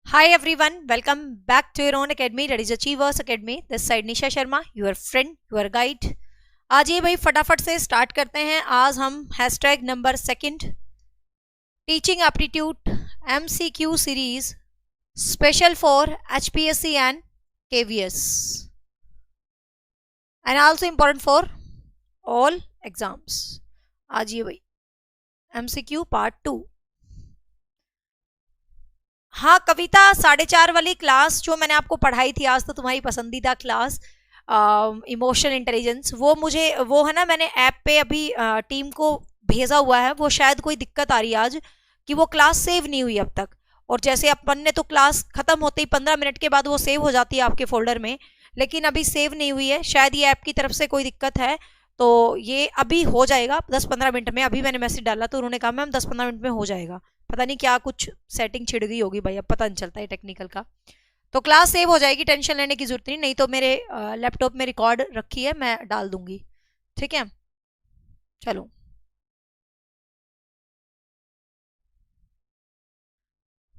Hi everyone, welcome back to your own academy, that is Achievers Academy. This side Nisha Sharma, your friend, your guide. आज ये भाई फटाफट से start करते हैं. आज हम hashtag number second teaching aptitude MCQ series special for HPSC and KVS and also important for all exams. आज ये भाई MCQ पार्ट 2. हाँ कविता 4:30 वाली क्लास जो मैंने आपको पढ़ाई थी आज, तो तुम्हारी पसंदीदा क्लास इमोशनल इंटेलिजेंस, वो है ना, मैंने ऐप पे अभी टीम को भेजा हुआ है. वो शायद कोई दिक्कत आ रही है आज कि वो क्लास सेव नहीं हुई अब तक. और जैसे अपन ने तो क्लास खत्म होते ही 15 मिनट के बाद वो सेव हो जाती है आपके फोल्डर में, लेकिन अभी सेव नहीं हुई है. शायद ये ऐप की तरफ से कोई दिक्कत है, तो ये अभी हो जाएगा 10-15 मिनट में. अभी मैंने मैसेज डाला तो उन्होंने कहा मैम 10-15 मिनट में हो जाएगा. पता नहीं क्या कुछ सेटिंग छिड़ गई होगी भाई, अब पता नहीं चलता है टेक्निकल का. तो क्लास सेव हो जाएगी, टेंशन लेने की जरूरत नहीं तो मेरे लैपटॉप में रिकॉर्ड रखी है, मैं डाल दूंगी. ठीक है, चलो.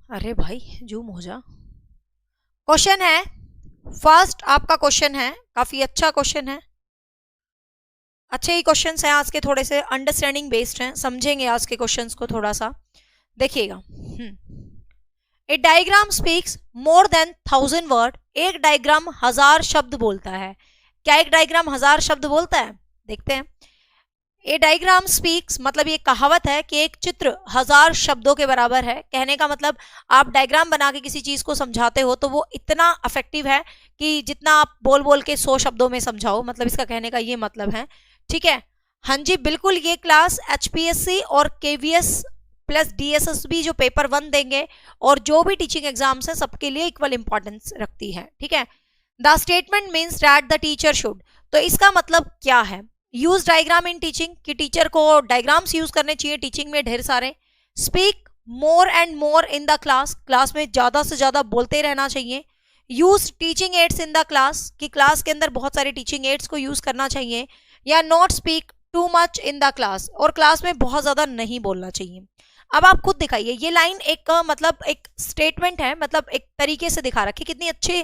अरे भाई जूम हो जा. क्वेश्चन है फर्स्ट, आपका क्वेश्चन है, काफी अच्छा क्वेश्चन है. अच्छे ही क्वेश्चंस हैं आज के, थोड़े से अंडरस्टैंडिंग बेस्ड हैं, समझेंगे आज के क्वेश्चंस को थोड़ा सा. देखिएगा, a diagram speaks more than 1000 word. एक डायग्राम 1000 शब्द बोलता है. क्या एक डायग्राम 1000 शब्द बोलता है? देखते हैं. ए डायग्राम स्पीक्स मतलब ये कहावत है कि एक चित्र 1000 शब्दों के बराबर है. कहने का मतलब आप डायग्राम बना के किसी चीज को समझाते हो तो वो इतना इफेक्टिव है कि जितना आप बोल बोल के 100 शब्दों में समझाओ. मतलब इसका कहने का ये मतलब है. ठीक है, हाँ जी बिल्कुल. ये क्लास HPSC और KVS प्लस DSSB जो पेपर 1 देंगे और जो भी टीचिंग एग्जाम्स है सबके लिए इक्वल इंपॉर्टेंस रखती है. ठीक है. The statement means that the teacher should, तो इसका मतलब क्या है? यूज डायग्राम इन टीचिंग, कि टीचर को डायग्राम्स यूज करने चाहिए टीचिंग में ढेर सारे. Speak more and more in the class, class में ज्यादा से ज्यादा बोलते रहना चाहिए. Use teaching ads in the class, कि क्लास के अंदर बहुत सारे टीचिंग एड्स को यूज करना चाहिए. या not speak too much in the class, और क्लास में बहुत ज्यादा नहीं बोलना चाहिए. अब आप खुद दिखाइए, ये लाइन एक मतलब एक स्टेटमेंट है, मतलब एक तरीके से दिखा रखी. कितनी अच्छे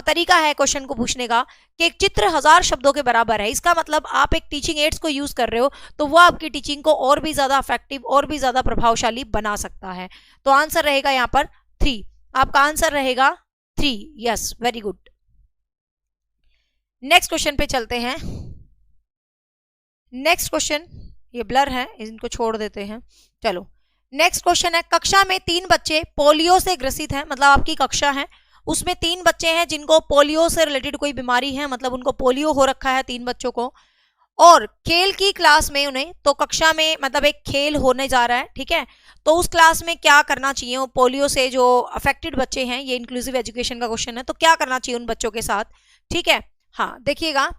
तरीका है क्वेश्चन को पूछने का कि एक चित्र 1000 शब्दों के बराबर है. इसका मतलब आप एक टीचिंग एड्स को यूज कर रहे हो तो वो आपकी टीचिंग को और भी ज्यादा इफेक्टिव और भी ज्यादा प्रभावशाली बना सकता है. तो आंसर रहेगा यहाँ पर 3. आपका आंसर रहेगा 3. Yes, very good. Next question पे चलते हैं. नेक्स्ट क्वेश्चन, ये ब्लर है, इनको छोड़ देते हैं. चलो, नेक्स्ट क्वेश्चन है. कक्षा में 3 बच्चे पोलियो से ग्रसित हैं. मतलब आपकी कक्षा है, उसमें 3 बच्चे हैं जिनको पोलियो से रिलेटेड कोई बीमारी है, मतलब उनको पोलियो हो रखा है 3 बच्चों को. और खेल की क्लास में उन्हें, तो कक्षा में मतलब एक खेल होने जा रहा है. ठीक है, तो उस क्लास में क्या करना चाहिए? वो पोलियो से जो अफेक्टेड बच्चे हैं, ये इंक्लूसिव एजुकेशन का क्वेश्चन है, तो क्या करना चाहिए उन बच्चों के साथ? ठीक है, हाँ देखिएगा.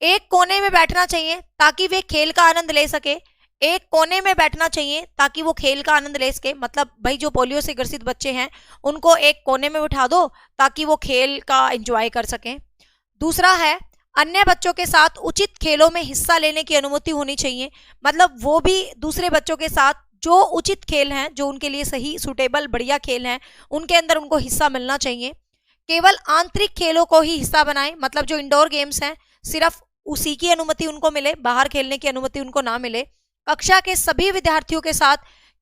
एक कोने में बैठना चाहिए ताकि वे खेल का आनंद ले सके. एक कोने में बैठना चाहिए ताकि वो खेल का आनंद ले सके. मतलब भाई जो पोलियो से ग्रसित बच्चे हैं उनको एक कोने में बिठा दो ताकि वो खेल का एंजॉय कर सकें. दूसरा है, अन्य बच्चों के साथ उचित खेलों में हिस्सा लेने की अनुमति होनी चाहिए. मतलब वो भी दूसरे बच्चों के साथ जो उचित खेल हैं, जो उनके लिए सही सुटेबल बढ़िया खेल हैं, उनके अंदर उनको हिस्सा मिलना चाहिए. केवल आंतरिक खेलों को ही हिस्सा बनाएं. मतलब जो इंडोर गेम्स हैं सिर्फ उसी की अनुमति उनको मिले, बाहर खेलने की अनुमति उनको ना मिले. कक्षा के सभी विद्यार्थियों के साथ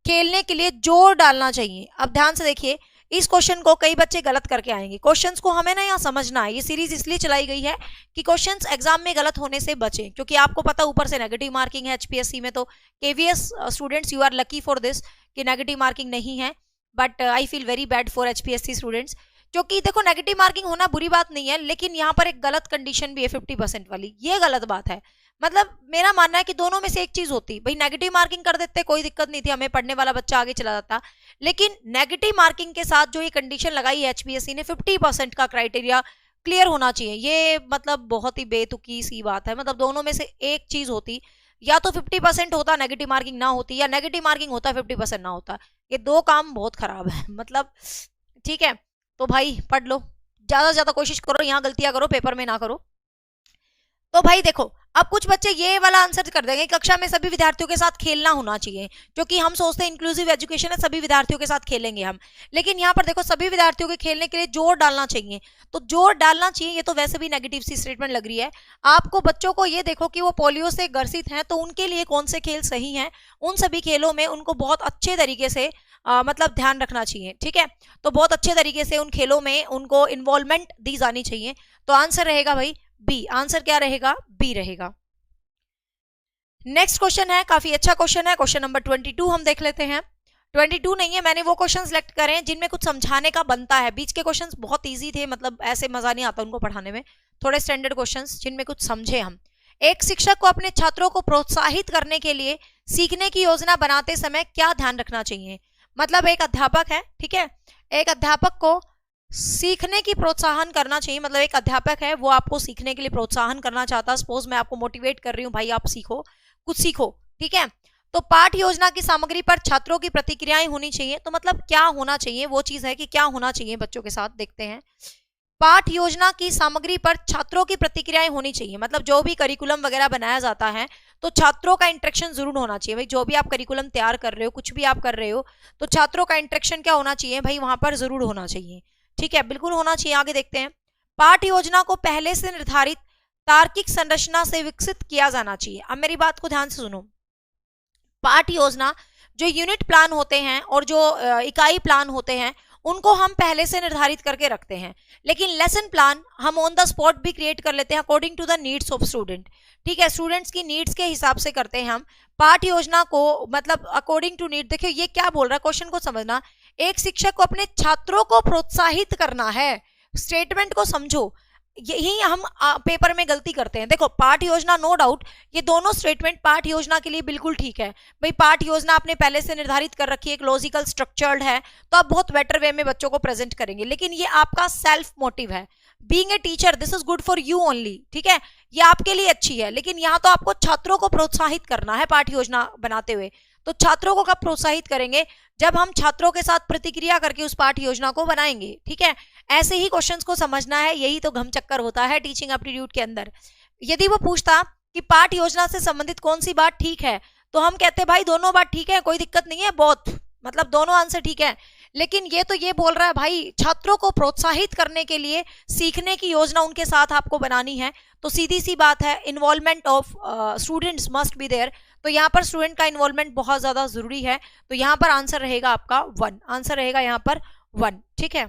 खेलने के लिए जोर डालना चाहिए. अब ध्यान से देखिए, इस क्वेश्चन को कई बच्चे गलत करके आएंगे. क्वेश्चंस को हमें ना यहाँ समझना है. ये सीरीज इसलिए चलाई गई है कि क्वेश्चंस एग्जाम में गलत होने से बचें, क्योंकि आपको पता ऊपर से नेगेटिव मार्किंग है HPSC में. तो KVS students, you are lucky for this कि नेगेटिव मार्किंग नहीं है. But I feel very bad for HPSC students, क्योंकि देखो नेगेटिव मार्किंग होना बुरी बात नहीं है, लेकिन यहाँ पर एक गलत कंडीशन भी है 50% वाली. ये गलत बात है. मतलब मेरा मानना है कि दोनों में से एक चीज होती. भाई नेगेटिव मार्किंग कर देते कोई दिक्कत नहीं थी, हमें पढ़ने वाला बच्चा आगे चला जाता. लेकिन नेगेटिव मार्किंग के साथ जो ये कंडीशन लगाई है HPSC ने, 50% का क्राइटेरिया क्लियर होना चाहिए. ये मतलब बहुत ही बेतुकी सी बात है. मतलब दोनों में से एक चीज होती, या तो 50% होता नेगेटिव मार्किंग ना होती, या नेगेटिव मार्किंग होता 50% ना होता. ये दो काम बहुत खराब है. मतलब ठीक है, तो भाई पढ़ लो, ज्यादा से ज्यादा कोशिश करो, यहाँ गलतियां करो पेपर में ना करो. तो भाई देखो, अब कुछ बच्चे ये वाला आंसर कर देंगे, कक्षा में सभी विद्यार्थियों के साथ खेलना होना चाहिए, क्योंकि हम सोचते हैं इंक्लूसिव एजुकेशन है, सभी विद्यार्थियों के साथ खेलेंगे हम। लेकिन यहाँ पर देखो सभी विद्यार्थियों के खेलने के लिए जोर डालना चाहिए, तो जोर डालना चाहिए ये तो वैसे भी नेगेटिव सी स्टेटमेंट लग रही है। आपको बच्चों को ये देखो कि वो पोलियो से ग्रसित हैं, तो उनके लिए कौन से खेल सही हैं, उन सभी खेलों में उनको बहुत अच्छे तरीके से मतलब ध्यान रखना चाहिए, ठीक है। तो बहुत अच्छे तरीके से उन खेलों में उनको इन्वॉल्वमेंट दी जानी चाहिए। तो आंसर रहेगा भाई बी। आंसर क्या रहेगा? बी रहेगा। नेक्स्ट क्वेश्चन है, काफी अच्छा क्वेश्चन है, क्वेश्चन नंबर 22 हम देख लेते हैं। 22 नहीं है, मैंने वो क्वेश्चन सिलेक्ट करे हैं जिनमें कुछ समझाने का बनता है। बीच के क्वेश्चंस बहुत इजी थे, मतलब ऐसे मजा नहीं आता उनको पढ़ाने में, थोड़े स्टैंडर्ड क्वेश्चंस जिनमें कुछ समझे हम। एक शिक्षक को अपने छात्रों को प्रोत्साहित करने के लिए सीखने की योजना बनाते समय क्या ध्यान रखना चाहिए? मतलब एक अध्यापक है, ठीक है, एक अध्यापक को सीखने की प्रोत्साहन करना चाहिए। मतलब एक अध्यापक है, वो आपको सीखने के लिए प्रोत्साहन करना चाहता है। सपोज मैं आपको मोटिवेट कर रही हूँ, भाई आप सीखो, कुछ सीखो, ठीक है। तो पाठ योजना की सामग्री पर छात्रों की प्रतिक्रियाएं होनी चाहिए। तो मतलब क्या होना चाहिए, वो चीज है कि क्या होना चाहिए बच्चों के साथ, देखते हैं। पाठ योजना की सामग्री पर छात्रों की प्रतिक्रियाएं होनी चाहिए। मतलब जो भी करिकुलम वगैरह बनाया जाता है तो छात्रों का इंटरेक्शन जरूर होना चाहिए। भाई जो भी आप करिकुलम तैयार कर रहे हो, कुछ भी आप कर रहे हो, तो छात्रों का इंटरेक्शन क्या होना चाहिए भाई, वहां पर जरूर होना चाहिए, ठीक है, बिल्कुल होना चाहिए। आगे देखते हैं। पाठ योजना को पहले से निर्धारित तार्किक संरचना से विकसित किया जाना चाहिए। अब मेरी बात को ध्यान से सुनो। पाठ योजना, जो यूनिट प्लान होते हैं और जो इकाई प्लान होते हैं, उनको हम पहले से निर्धारित करके रखते हैं। लेकिन लेसन प्लान हम ऑन द स्पॉट भी क्रिएट कर लेते हैं according to the needs of student, ठीक है। स्टूडेंट्स की नीड्स के हिसाब से करते हैं हम पाठ योजना को, मतलब अकॉर्डिंग टू नीड। देखिए ये क्या बोल रहा है, क्वेश्चन को समझना। एक शिक्षक को अपने छात्रों को प्रोत्साहित करना है, स्टेटमेंट को समझो। यही हम पेपर में गलती करते हैं। देखो पाठ योजना, नो डाउट ये दोनों स्टेटमेंट पाठ योजना के लिए बिल्कुल ठीक है। भाई पाठ योजना आपने पहले से निर्धारित कर रखी है, एक लॉजिकल स्ट्रक्चर्ड है, तो आप बहुत बेटर वे में बच्चों को प्रेजेंट करेंगे। लेकिन ये आपका सेल्फ मोटिव है। Being a teacher this is good for you only, ठीक है, ये आपके लिए अच्छी है। लेकिन यहाँ तो आपको छात्रों को प्रोत्साहित करना है पाठ योजना बनाते हुए। तो छात्रों को कब प्रोत्साहित करेंगे? जब हम छात्रों के साथ प्रतिक्रिया करके उस पाठ योजना को बनाएंगे, ठीक है। ऐसे ही क्वेश्चंस को समझना है, यही तो घम चक्कर होता है टीचिंग एप्टीट्यूड के अंदर। यदि वो पूछता कि पाठ योजना से संबंधित कौन सी बात ठीक है, तो हम कहते भाई दोनों बात ठीक है, कोई दिक्कत नहीं है, बहुत मतलब दोनों आंसर ठीक है। लेकिन ये तो ये बोल रहा है भाई छात्रों को प्रोत्साहित करने के लिए सीखने की योजना उनके साथ आपको बनानी है। तो सीधी सी बात है, involvement of students must be there. तो यहाँ पर स्टूडेंट का इन्वॉल्वमेंट बहुत ज्यादा जरूरी है। तो यहाँ पर आंसर रहेगा आपका 1, आंसर रहेगा यहाँ पर 1, ठीक है।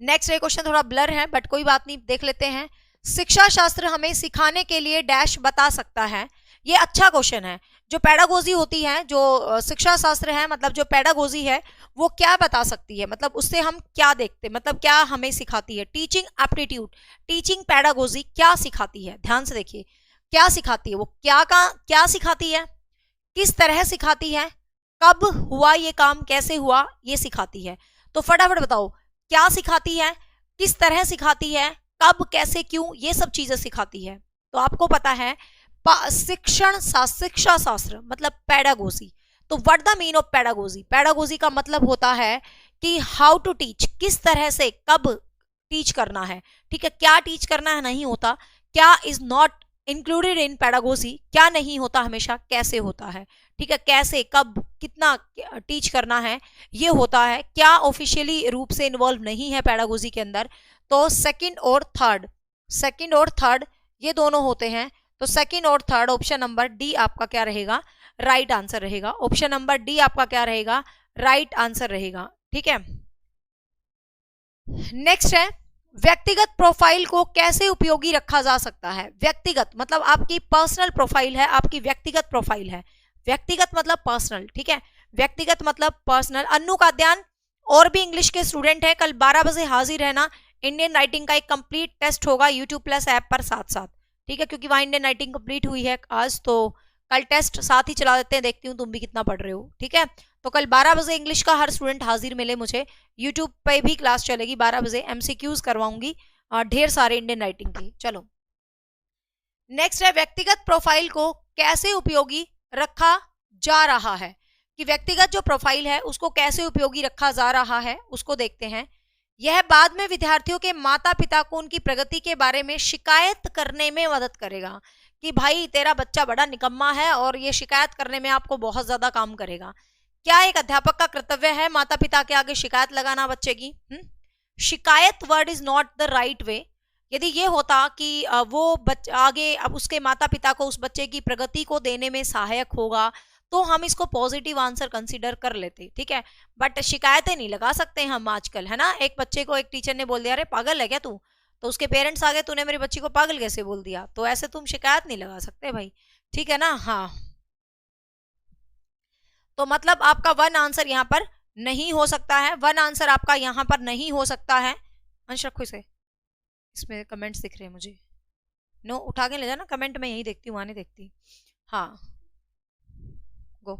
नेक्स्ट ये क्वेश्चन थोड़ा ब्लर है बट कोई बात नहीं, देख लेते हैं। शिक्षा शास्त्र हमें सिखाने के लिए डैश बता सकता है। ये अच्छा क्वेश्चन है। जो पेडागोजी होती है, जो शिक्षा शास्त्र है, मतलब जो पेडागोजी है वो क्या बता सकती है, मतलब उससे हम क्या देखते हैं, मतलब क्या हमें सिखाती है। टीचिंग एप्टीट्यूड, टीचिंग पेडागोजी क्या सिखाती है, ध्यान से देखिए क्या सिखाती है। वो क्या सिखाती है, किस तरह सिखाती है, कब हुआ ये काम, कैसे हुआ, ये सिखाती है। तो फटाफट बताओ क्या सिखाती है, किस तरह सिखाती है, कब, कैसे, क्यों, ये सब चीजें सिखाती है। तो आपको पता है शिक्षा शास्त्र मतलब पेडागोजी। तो what the mean of pedagogy? Pedagogy का मतलब होता है कि हाउ टू टीच, किस तरह से, कब टीच करना है, ठीक है। क्या टीच करना है नहीं होता, क्या is not included in pedagogy, क्या नहीं होता हमेशा, कैसे होता है, ठीक है। कैसे, कब, कितना टीच करना है ये होता है। क्या ऑफिशियली रूप से इन्वॉल्व नहीं है पेडागोजी के अंदर। तो सेकंड और थर्ड ये दोनों होते हैं। तो सेकंड और थर्ड, ऑप्शन नंबर डी आपका क्या रहेगा, राइट आंसर रहेगा। ऑप्शन नंबर डी आपका क्या रहेगा, राइट आंसर रहेगा, ठीक है। नेक्स्ट है, व्यक्तिगत प्रोफाइल को कैसे उपयोगी रखा जा सकता है। व्यक्तिगत मतलब आपकी पर्सनल प्रोफाइल है, आपकी व्यक्तिगत प्रोफाइल है। व्यक्तिगत मतलब पर्सनल, ठीक है, व्यक्तिगत मतलब पर्सनल। अन्नू काद्यान और भी इंग्लिश के स्टूडेंट है, कल 12 बजे हाजिर रहना। इंडियन राइटिंग का एक कंप्लीट टेस्ट होगा यूट्यूब प्लस ऐप पर साथ साथ, ठीक है, क्योंकि वहां इंडियन राइटिंग कंप्लीट हुई है आज, तो कल टेस्ट साथ ही चला देते हैं, देखती हूँ तुम भी कितना पढ़ रहे हो, ठीक है। तो कल 12 बजे इंग्लिश का हर स्टूडेंट हाजिर मिले मुझे। यूट्यूब पे भी क्लास चलेगी 12 बजे, एमसीक्यूज करवाऊंगी ढेर सारे इंडियन राइटिंग के। चलो नेक्स्ट है, व्यक्तिगत प्रोफाइल को कैसे उपयोगी रखा जा रहा है, कि व्यक्तिगत जो प्रोफाइल है उसको कैसे उपयोगी रखा जा रहा है उसको देखते हैं। यह बाद में विद्यार्थियों के माता पिता को उनकी प्रगति के बारे में शिकायत करने में मदद करेगा कि भाई तेरा बच्चा बड़ा निकम्मा है, और ये शिकायत करने में आपको बहुत ज्यादा काम करेगा। क्या एक अध्यापक का कर्तव्य है माता पिता के आगे शिकायत लगाना बच्चे की? शिकायत word is not the right way. यदि ये होता कि वो आगे अब उसके माता पिता को उस बच्चे की प्रगति को देने में सहायक होगा, तो हम इसको पॉजिटिव आंसर कंसीडर कर लेते, ठीक है। बट शिकायतें नहीं लगा सकते हम आजकल, है ना। एक बच्चे को एक टीचर ने बोल दिया अरे पागल है क्या तू, तो उसके पेरेंट्स आ गए, तूने मेरी बच्ची को पागल कैसे बोल दिया, तो ऐसे तुम शिकायत नहीं लगा सकते भाई, ठीक है ना। हाँ, तो मतलब आपका वन आंसर यहाँ पर नहीं हो सकता है, वन आंसर आपका यहाँ पर नहीं हो सकता है। अंश रखो इसे, इसमें कमेंट्स दिख रहे हैं मुझे। नो, उठा के ले जाना, कमेंट में यही देखती हूँ, वहां नहीं देखती। हाँ, गो,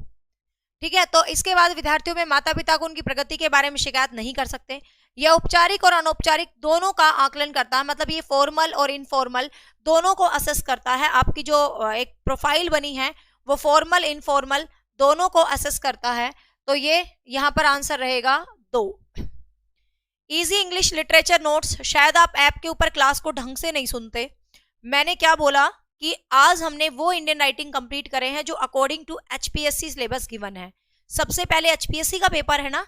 ठीक है। तो इसके बाद विद्यार्थियों में माता पिता को उनकी प्रगति के बारे में शिकायत नहीं कर सकते। यह औपचारिक और अनौपचारिक दोनों का आकलन करता है, मतलब ये फॉर्मल और इनफॉर्मल दोनों को असेस करता है। आपकी जो एक प्रोफाइल बनी है वो फॉर्मल इनफॉर्मल दोनों को असेस करता है। तो ये यहाँ पर आंसर रहेगा 2। इजी इंग्लिश लिटरेचर नोट्स, शायद आप ऐप के ऊपर क्लास को ढंग से नहीं सुनते। मैंने क्या बोला कि आज हमने वो इंडियन राइटिंग कंप्लीट करे हैं जो according to HPSC syllabus given है। सबसे पहले एचपीएससी का पेपर है ना,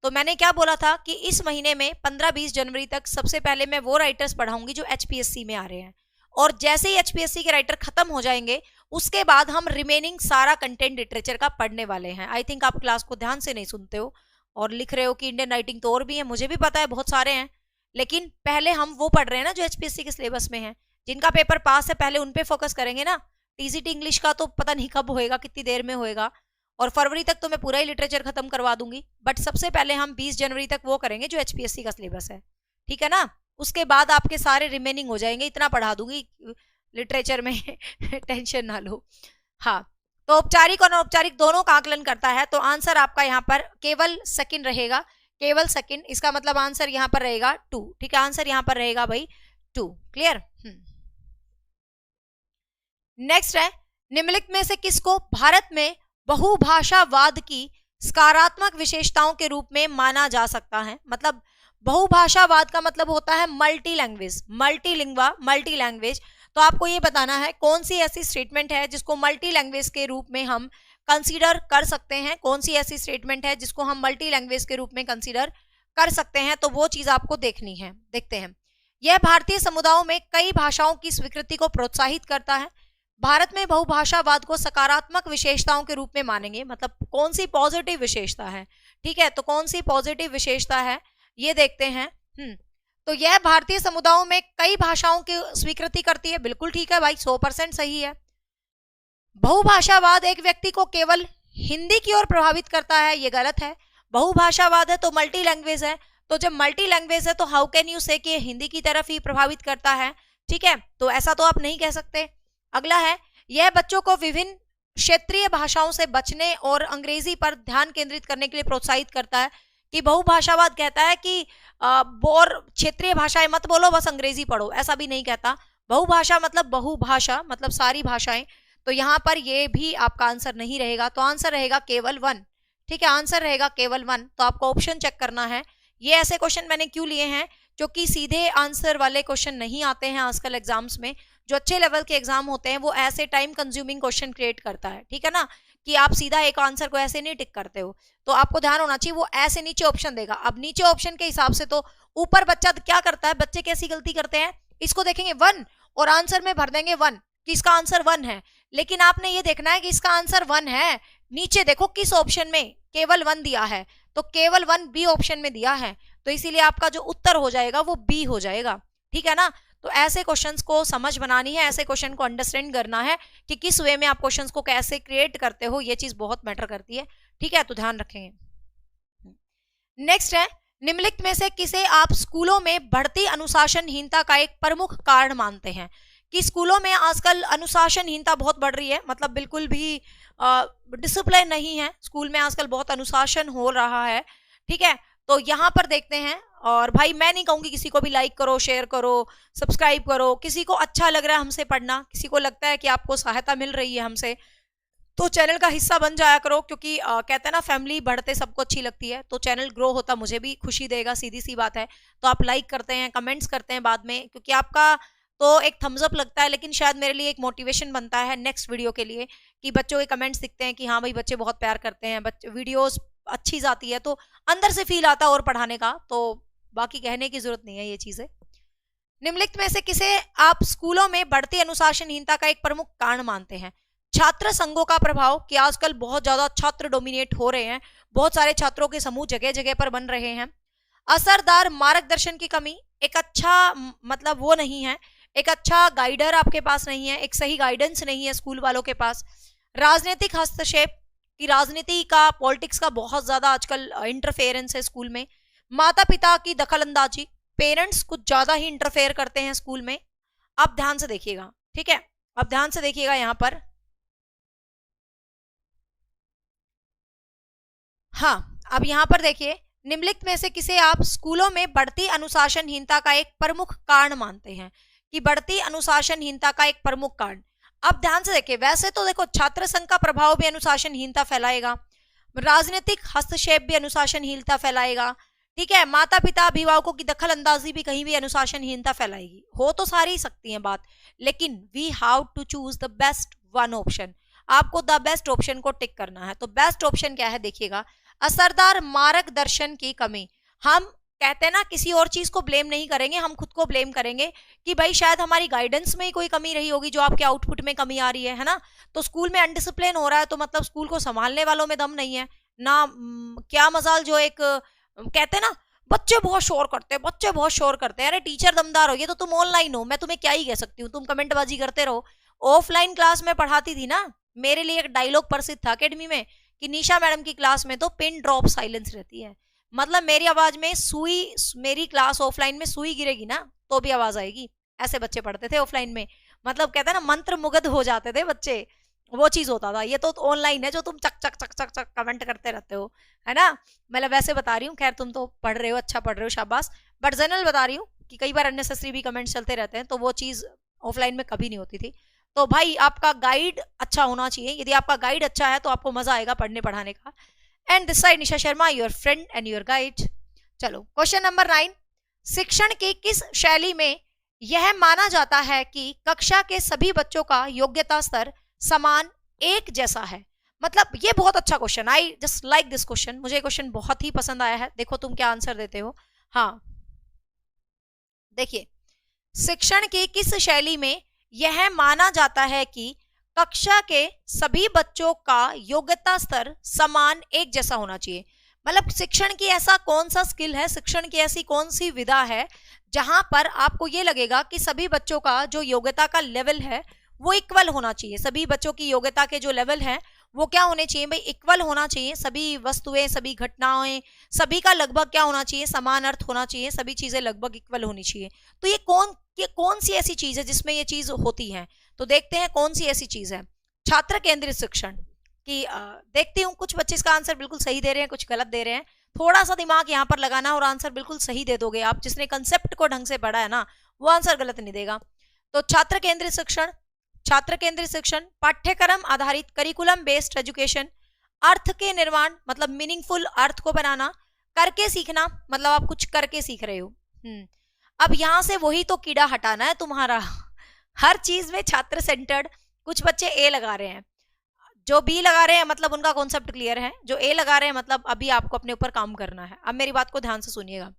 तो मैंने क्या बोला था कि इस महीने में 15-20 जनवरी तक सबसे पहले मैं वो राइटर्स पढ़ाऊंगी जो एचपीएससी में आ रहे हैं, और जैसे ही एचपीएससी के राइटर खत्म हो जाएंगे उसके बाद हम रिमेनिंग सारा कंटेंट लिटरेचर का पढ़ने वाले हैं। आई थिंक आप क्लास को ध्यान से नहीं सुनते हो और लिख रहे हो कि इंडियन राइटिंग तो और भी है, मुझे भी पता है बहुत सारे हैं, लेकिन पहले हम वो पढ़ रहे हैं ना जो एचपीएससी के सिलेबस में है। जिनका पेपर पास है पहले उन पे फोकस करेंगे ना। टीजीटी इंग्लिश का तो पता नहीं कब होएगा, कितनी देर में होएगा, और फरवरी तक तो मैं पूरा ही लिटरेचर खत्म करवा दूंगी, बट सबसे पहले हम 20 जनवरी तक वो करेंगे जो एचपीएससी का सिलेबस है, ठीक है ना। उसके बाद आपके सारे रिमेनिंग हो जाएंगे, इतना पढ़ा दूंगी लिटरेचर में टेंशन ना लो। हाँ, तो औपचारिक और अनौपचारिक दोनों का आकलन करता है, तो आंसर आपका यहाँ पर केवल सेकंड रहेगा, केवल सेकंड। इसका मतलब आंसर यहाँ पर रहेगा 2, ठीक है। आंसर यहाँ पर रहेगा भाई 2, क्लियर। नेक्स्ट है, निम्नलिखित में से किसको भारत में बहुभाषावाद की सकारात्मक विशेषताओं के रूप में माना जा सकता है। मतलब बहुभाषावाद का मतलब होता है मल्टी लैंग्वेज, मल्टीलिंग्वा, मल्टी लैंग्वेज। तो आपको ये बताना है कौन सी ऐसी स्टेटमेंट है जिसको मल्टी लैंग्वेज के रूप में हम कंसीडर कर सकते हैं, कौन सी ऐसी स्टेटमेंट है जिसको हम मल्टी लैंग्वेज के रूप में कंसीडर कर सकते हैं, तो वो चीज आपको देखनी है। देखते हैं, यह भारतीय समुदायों में कई भाषाओं की स्वीकृति को प्रोत्साहित करता है। भारत में बहुभाषावाद को सकारात्मक विशेषताओं के रूप में मानेंगे, मतलब कौन सी पॉजिटिव विशेषता है, ठीक है। तो कौन सी पॉजिटिव विशेषता है ये देखते हैं। तो यह भारतीय समुदायों में कई भाषाओं की स्वीकृति करती है, बिल्कुल ठीक है भाई, 100% सही है। बहुभाषावाद एक व्यक्ति को केवल हिंदी की ओर प्रभावित करता है, ये गलत है। बहुभाषावाद है तो मल्टी लैंग्वेज है, तो जब मल्टी लैंग्वेज है तो हाउ कैन यू से कि हिंदी की तरफ ही प्रभावित करता है, ठीक है। तो ऐसा तो आप नहीं कह सकते। अगला है, यह बच्चों को विभिन्न क्षेत्रीय भाषाओं से बचने और अंग्रेजी पर ध्यान केंद्रित करने के लिए प्रोत्साहित करता है। कि बहुभाषावाद कहता है कि बोर क्षेत्रीय भाषाएं मत बोलो, बस अंग्रेजी पढ़ो, ऐसा भी नहीं कहता। बहुभाषा मतलब बहुभाषा, मतलब सारी भाषाएं। तो यहाँ पर ये भी आपका आंसर नहीं रहेगा, तो आंसर रहेगा केवल 1, ठीक है। आंसर रहेगा केवल 1। तो आपको ऑप्शन चेक करना है। ये ऐसे क्वेश्चन मैंने क्यों लिए हैं, जो कि सीधे आंसर वाले क्वेश्चन नहीं आते हैं आजकल एग्जाम्स में। जो अच्छे लेवल के एग्जाम होते हैं वो ऐसे टाइम कंज्यूमिंग क्वेश्चन क्रिएट करता है, ठीक है ना, कि आप सीधा एक आंसर को ऐसे नहीं टिक करते हो। तो आपको ध्यान होना चाहिए, वो ऐसे नीचे ऑप्शन देगा। अब नीचे ऑप्शन के हिसाब से तो ऊपर बच्चा क्या करता है, बच्चे कैसी गलती करते हैं, इसको देखेंगे 1 और आंसर में भर देंगे 1 कि इसका आंसर 1 है। लेकिन आपने ये देखना है कि इसका आंसर 1 है, नीचे देखो किस ऑप्शन में केवल 1 दिया है, तो केवल 1 बी ऑप्शन में दिया है, तो इसीलिए आपका जो उत्तर हो जाएगा वो बी हो जाएगा, ठीक है ना। तो ऐसे क्वेश्चंस को समझ बनानी है, ऐसे क्वेश्चन को अंडरस्टैंड करना है कि किस वे में आप क्वेश्चंस को कैसे क्रिएट करते हो, ये चीज बहुत मैटर करती है, ठीक है। तो ध्यान रखेंगे। नेक्स्ट है, निम्नलिखित में से किसे आप स्कूलों में बढ़ती अनुशासनहीनता का एक प्रमुख कारण मानते हैं। कि स्कूलों में आजकल अनुशासनहीनता बहुत बढ़ रही है, मतलब बिल्कुल भी डिसिप्लिन नहीं है स्कूल में, आजकल बहुत अनुशासन हो रहा है, ठीक है। तो यहाँ पर देखते हैं, और भाई मैं नहीं कहूंगी किसी को भी लाइक करो, शेयर करो, सब्सक्राइब करो, किसी को अच्छा लग रहा है हमसे पढ़ना, किसी को लगता है कि आपको सहायता मिल रही है हमसे, तो चैनल का हिस्सा बन जाया करो, क्योंकि कहते हैं ना फैमिली बढ़ते सबको अच्छी लगती है, तो चैनल ग्रो होता मुझे भी खुशी देगा, सीधी सी बात है। तो आप लाइक करते हैं, कमेंट्स करते हैं बाद में, क्योंकि आपका तो एक थम्स अप लगता है, लेकिन शायद मेरे लिए एक मोटिवेशन बनता है नेक्स्ट वीडियो के लिए, कि बच्चों के कमेंट्स दिखते हैं कि हाँ भाई बच्चे बहुत प्यार करते हैं, बच्चे वीडियोस अच्छी जाती है, तो अंदर से फील आता है और पढ़ाने का। तो बाकी कहने की जरूरत नहीं है ये चीजें। निम्नलिखित में से किसे आप स्कूलों में बढ़ती अनुशासनहीनता का एक प्रमुख कारण मानते हैं? छात्र संघों का प्रभाव, कि आजकल बहुत ज्यादा छात्र डोमिनेट हो रहे हैं, बहुत सारे छात्रों के समूह जगह जगह पर बन रहे हैं। असरदार मार्गदर्शन की कमी, एक अच्छा मतलब वो नहीं है, एक अच्छा गाइडर आपके पास नहीं है, एक सही गाइडेंस नहीं है स्कूल वालों के पास। राजनीतिक हस्तक्षेप, कि राजनीति का, पॉलिटिक्स का बहुत ज्यादा आजकल इंटरफेरेंस है स्कूल में। माता पिता की दखल अंदाजी, पेरेंट्स कुछ ज्यादा ही इंटरफेयर करते हैं स्कूल में। आप ध्यान से देखिएगा, ठीक है, आप ध्यान से देखिएगा यहां पर। हाँ, अब यहां पर देखिए, निम्नलिखित में से किसे आप स्कूलों में बढ़ती अनुशासनहीनता का एक प्रमुख कारण मानते हैं? कि बढ़ती अनुशासनहीनता का एक प्रमुख कारण। अब ध्यान से देखिए, वैसे तो देखो छात्र संघ का प्रभाव भी अनुशासनहीनता फैलाएगा, राजनीतिक हस्तक्षेप भी अनुशासनहीनता फैलाएगा, ठीक है, माता पिता अभिभावकों की दखल अंदाजी भी कहीं भी अनुशासनहीनता फैलाएगी। हो तो सारी ही सकती है बात, लेकिन we have to choose the best one option. आपको द बेस्ट ऑप्शन को टिक करना है। तो बेस्ट ऑप्शन क्या है देखिएगा, असरदार मार्गदर्शन की कमी। हम कहते हैं ना किसी और चीज को ब्लेम नहीं करेंगे, हम खुद को ब्लेम करेंगे कि भाई शायद हमारी गाइडेंस में ही कोई कमी रही होगी, जो आपके आउटपुट में कमी आ रही है ना। तो स्कूल में अनडिसिप्लिन हो रहा है, तो मतलब स्कूल को संभालने वालों में दम नहीं है ना। क्या मजाल जो एक कहते हैं ना, बच्चे बहुत शोर करते हैं, बच्चे बहुत शोर करते हैं। अरे टीचर दमदार हो, ये तो तुम ऑनलाइन हो, मैं तुम्हें क्या ही कह सकती हूँ, तुम कमेंटबाजी करते रहो। ऑफलाइन क्लास में पढ़ाती थी ना, मेरे लिए एक डायलॉग प्रसिद्ध था अकेडमी में, कि निशा मैडम की क्लास में तो पिन ड्रॉप साइलेंस रहती है। मतलब मेरी आवाज में सुई, मेरी क्लास ऑफलाइन में सुई गिरेगी ना तो भी आवाज आएगी। ऐसे बच्चे पढ़ते थे ऑफलाइन में, मतलब कहते हैं ना मंत्र मुग्ध हो जाते थे बच्चे, वो चीज होता था। ये तो ऑनलाइन है जो तुम चक चक चक चक चक कमेंट करते रहते हो, है ना। मतलब वैसे बता रही हूँ, खैर तुम तो पढ़ रहे हो, अच्छा पढ़ रहे हो, शाबाश। बट जनरल बता रही हूँ कि कई बार अननेसेसरी भी कमेंट्स चलते रहते हैं, तो वो चीज ऑफलाइन में कभी नहीं होती थी। तो भाई आपका गाइड अच्छा होना चाहिए, यदि आपका गाइड अच्छा है तो आपको मजा आएगा पढ़ने पढ़ाने का। And this side Nisha Sharma, your friend and your guide. चलो क्वेश्चन नंबर 9, शिक्षण की किस शैली में यह माना जाता है कि कक्षा के सभी बच्चों का योग्यता स्तर समान एक जैसा है? मतलब ये बहुत अच्छा question, I just like this question, मुझे क्वेश्चन बहुत ही पसंद आया है। देखो तुम क्या आंसर देते हो। हाँ देखिए, शिक्षण की किस शैली में यह माना जाता है कि कक्षा के सभी बच्चों का योग्यता स्तर समान एक जैसा होना चाहिए। मतलब शिक्षण की ऐसा कौन सा स्किल है, शिक्षण की ऐसी कौन सी विधा है जहां पर आपको ये लगेगा कि सभी बच्चों का जो योग्यता का लेवल है वो इक्वल होना चाहिए। सभी बच्चों की योग्यता के जो लेवल है वो क्या होने चाहिए भाई, इक्वल होना चाहिए। सभी वस्तुएं, सभी घटनाएं, सभी का लगभग क्या होना चाहिए, समान अर्थ होना चाहिए, सभी चीजें लगभग इक्वल होनी चाहिए। तो ये कौन सी ऐसी चीज है जिसमें ये चीज होती है? तो देखते हैं कौन सी ऐसी चीज है। छात्र केंद्रित शिक्षण की देखती हूँ, कुछ बच्चे इसका आंसर बिल्कुल सही दे रहे हैं, कुछ गलत दे रहे हैं। थोड़ा सा दिमाग यहाँ पर लगाना और आंसर बिल्कुल सही दे दोगे आप। जिसने कंसेप्ट को ढंग से पढ़ा है ना, वो आंसर गलत नहीं देगा। तो छात्र केंद्रित शिक्षण, छात्र केंद्रित शिक्षण, पाठ्यक्रम आधारित करिकुलम बेस्ड एजुकेशन, अर्थ के निर्माण मतलब मीनिंगफुल अर्थ को बनाना, करके सीखना मतलब आप कुछ करके सीख रहे हो। अब यहां से वही तो कीड़ा हटाना है तुम्हारा। हर चीज में छात्र सेंटर्ड। कुछ बच्चे ए लगा रहे हैं, जो बी लगा रहे हैं मतलब उनका कॉन्सेप्ट क्लियर है, जो ए लगा रहे हैं मतलब अभी आपको अपने ऊपर काम करना है। अब मेरी बात को ध्यान से सुनिएगा,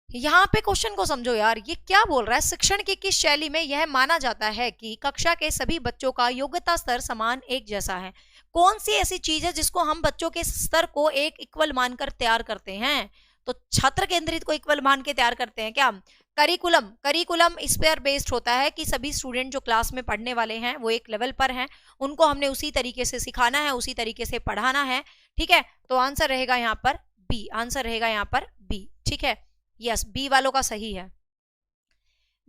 यहाँ पे क्वेश्चन को समझो यार, ये क्या बोल रहा है। शिक्षण की किस शैली में यह माना जाता है कि कक्षा के सभी बच्चों का योग्यता स्तर समान एक जैसा है? कौन सी ऐसी चीज है जिसको हम बच्चों के स्तर को एक इक्वल मानकर तैयार करते हैं? तो छात्र केंद्रित को इक्वल मान के तैयार करते हैं क्या? करिकुलम, करिकुलम इस पर बेस्ड होता है कि सभी स्टूडेंट जो क्लास में पढ़ने वाले हैं वो एक लेवल पर हैं, उनको हमने उसी तरीके से सिखाना है, उसी तरीके से पढ़ाना है, ठीक है। तो आंसर रहेगा यहाँ पर बी, आंसर रहेगा यहाँ पर बी, ठीक है। यस, बी वालों का सही है।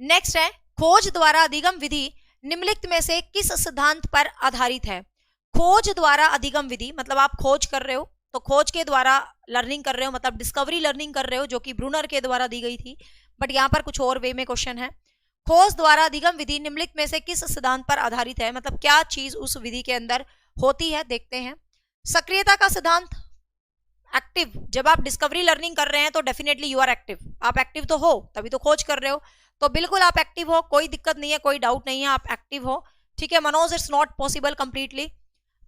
नेक्स्ट है, खोज द्वारा अधिगम विधि निम्नलिखित में से किस सिद्धांत पर आधारित है? खोज द्वारा अधिगम विधि मतलब आप खोज कर रहे हो, तो खोज के द्वारा लर्निंग कर रहे हो, मतलब डिस्कवरी लर्निंग कर रहे हो, जो कि ब्रूनर के द्वारा दी गई थी। बट यहाँ पर कुछ और वे में क्वेश्चन है। खोज द्वारा अधिगम विधि निम्नलिखित में से किस सिद्धांत पर आधारित है? मतलब क्या चीज उस विधि के अंदर होती है, देखते हैं। सक्रियता का सिद्धांत, एक्टिव, जब आप डिस्कवरी लर्निंग कर रहे हैं तो डेफिनेटली यू आर एक्टिव, आप एक्टिव तो हो, तभी तो खोज कर रहे हो, तो बिल्कुल आप एक्टिव हो, कोई दिक्कत नहीं है, कोई डाउट नहीं है, आप एक्टिव हो, ठीक है Manoj, it's not possible completely.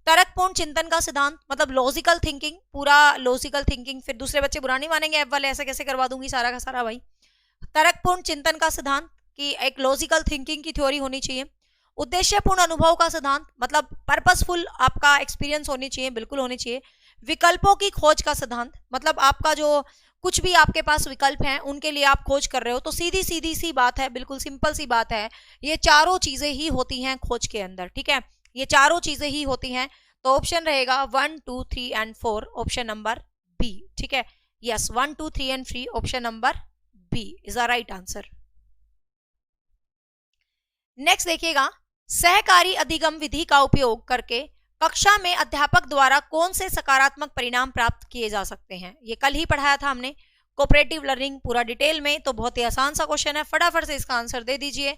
तर्कपूर्ण चिंतन का सिद्धांत मतलब लॉजिकल थिंकिंग, पूरा लॉजिकल थिंकिंग, फिर दूसरे बच्चे बुरा नहीं मानेंगे, ऐप वाले ऐसे कैसे करवा दूंगी सारा का सारा भाई। तर्कपूर्ण चिंतन का सिद्धांत कि एक लॉजिकल थिंकिंग की थ्योरी होनी चाहिए। उद्देश्यपूर्ण अनुभव का सिद्धांत मतलब पर्पसफुल आपका एक्सपीरियंस होनी चाहिए, बिल्कुल होनी चाहिए। विकल्पों की खोज का सिद्धांत मतलब आपका जो कुछ भी आपके पास विकल्प हैं उनके लिए आप खोज कर रहे हो, तो सीधी सीधी सी बात है, बिल्कुल सिंपल सी बात है, ये चारों चीजें ही होती हैं खोज के अंदर, ठीक है, ये चारों चीजें ही होती हैं। तो ऑप्शन रहेगा 1, 2, 3 एंड 4, ऑप्शन नंबर बी, ठीक है, yes 1, 2, 3 and 3, option number B is a right answer. Next देखिएगा, सहकारी अधिगम विधि का उपयोग करके कक्षा में अध्यापक द्वारा कौन से सकारात्मक परिणाम प्राप्त किए जा सकते हैं। ये कल ही पढ़ाया था हमने, कोऑपरेटिव लर्निंग पूरा डिटेल में, तो बहुत ही आसान सा क्वेश्चन है, फटाफट से इसका आंसर दे दीजिए।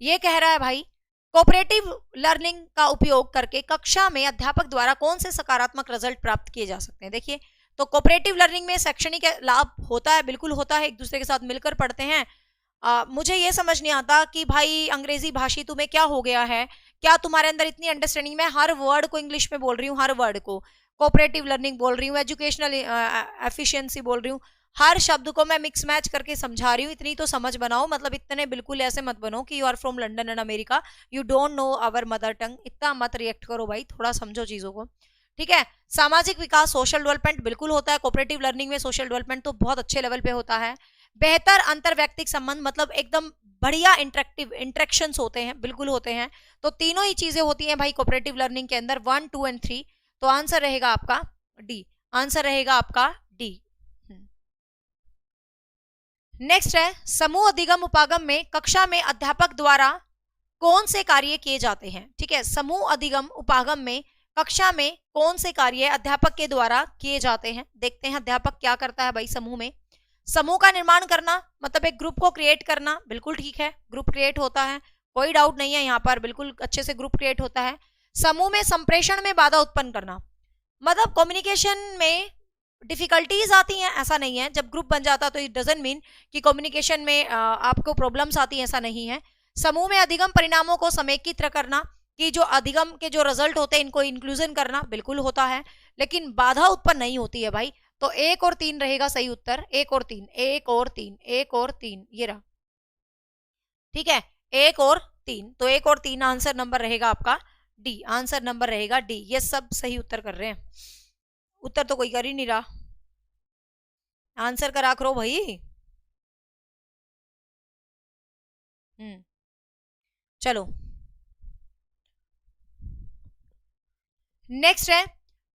ये कह रहा है भाई कोऑपरेटिव लर्निंग का उपयोग करके कक्षा में अध्यापक द्वारा कौन से सकारात्मक रिजल्ट प्राप्त किए जा सकते हैं। देखिए, तो कोऑपरेटिव लर्निंग में शैक्षणिक लाभ होता है, बिल्कुल होता है, एक दूसरे के साथ मिलकर पढ़ते हैं। मुझे ये समझ नहीं आता कि भाई अंग्रेजी भाषी तुम्हें क्या हो गया है, क्या तुम्हारे अंदर इतनी अंडरस्टैंडिंग, मैं हर वर्ड को इंग्लिश में बोल रही हूँ, हर वर्ड को कोऑपरेटिव लर्निंग बोल रही हूँ, एजुकेशनल एफिशिएंसी बोल रही हूँ, हर शब्द को मैं मिक्स मैच करके समझा रही हूँ, इतनी तो समझ बनाओ, मतलब इतने बिल्कुल ऐसे मत बनो कि you are from London and America, you don't know our mother tongue, इतना मत रिएक्ट करो भाई, थोड़ा समझो चीजों को, ठीक है। सामाजिक विकास, सोशल डेवलपमेंट बिल्कुल होता है कोऑपरेटिव लर्निंग में, सोशल डेवलपमेंट तो बहुत अच्छे लेवल पे होता है। बेहतर अंतरव्यक्तिक संबंध मतलब एकदम बढ़िया इंटरेक्शंस होते हैं, बिल्कुल होते हैं, तो तीनों ही चीजें होती हैं भाई कोऑपरेटिव लर्निंग के अंदर, 1, 2 एंड 3, तो आंसर रहेगा आपका डी, आंसर रहेगा आपका डी। नेक्स्ट है, समूह अधिगम उपागम में कक्षा में अध्यापक द्वारा कौन से कार्य किए जाते हैं, ठीक है, समूह अधिगम उपागम में कक्षा में कौन से कार्य अध्यापक के द्वारा किए जाते हैं। देखते हैं अध्यापक क्या करता है भाई समूह में। समूह का निर्माण करना मतलब एक ग्रुप को क्रिएट करना, बिल्कुल ठीक है, ग्रुप क्रिएट होता है, कोई डाउट नहीं है यहाँ पर, बिल्कुल अच्छे से ग्रुप क्रिएट होता है। समूह में संप्रेषण में बाधा उत्पन्न करना मतलब कम्युनिकेशन में डिफिकल्टीज आती हैं, ऐसा नहीं है, जब ग्रुप बन जाता तो इट डजंट मीन कि कम्युनिकेशन में आपको प्रॉब्लम्स आती हैं, ऐसा नहीं है। समूह में अधिगम परिणामों को समेकित करना कि जो अधिगम के जो रिजल्ट होते हैं इनको इंक्लूजन करना, बिल्कुल होता है, लेकिन बाधा उत्पन्न नहीं होती है भाई, तो 1 और 3 रहेगा सही उत्तर, 1 और 3, 1 और 3, 1 और 3, ये रहा, ठीक है, 1 और 3, तो 1 और 3 आंसर नंबर रहेगा आपका डी, आंसर नंबर रहेगा डी, ये सब सही उत्तर कर रहे हैं, उत्तर तो कोई कर ही नहीं रहा, आंसर करा करो भाई। चलो नेक्स्ट है,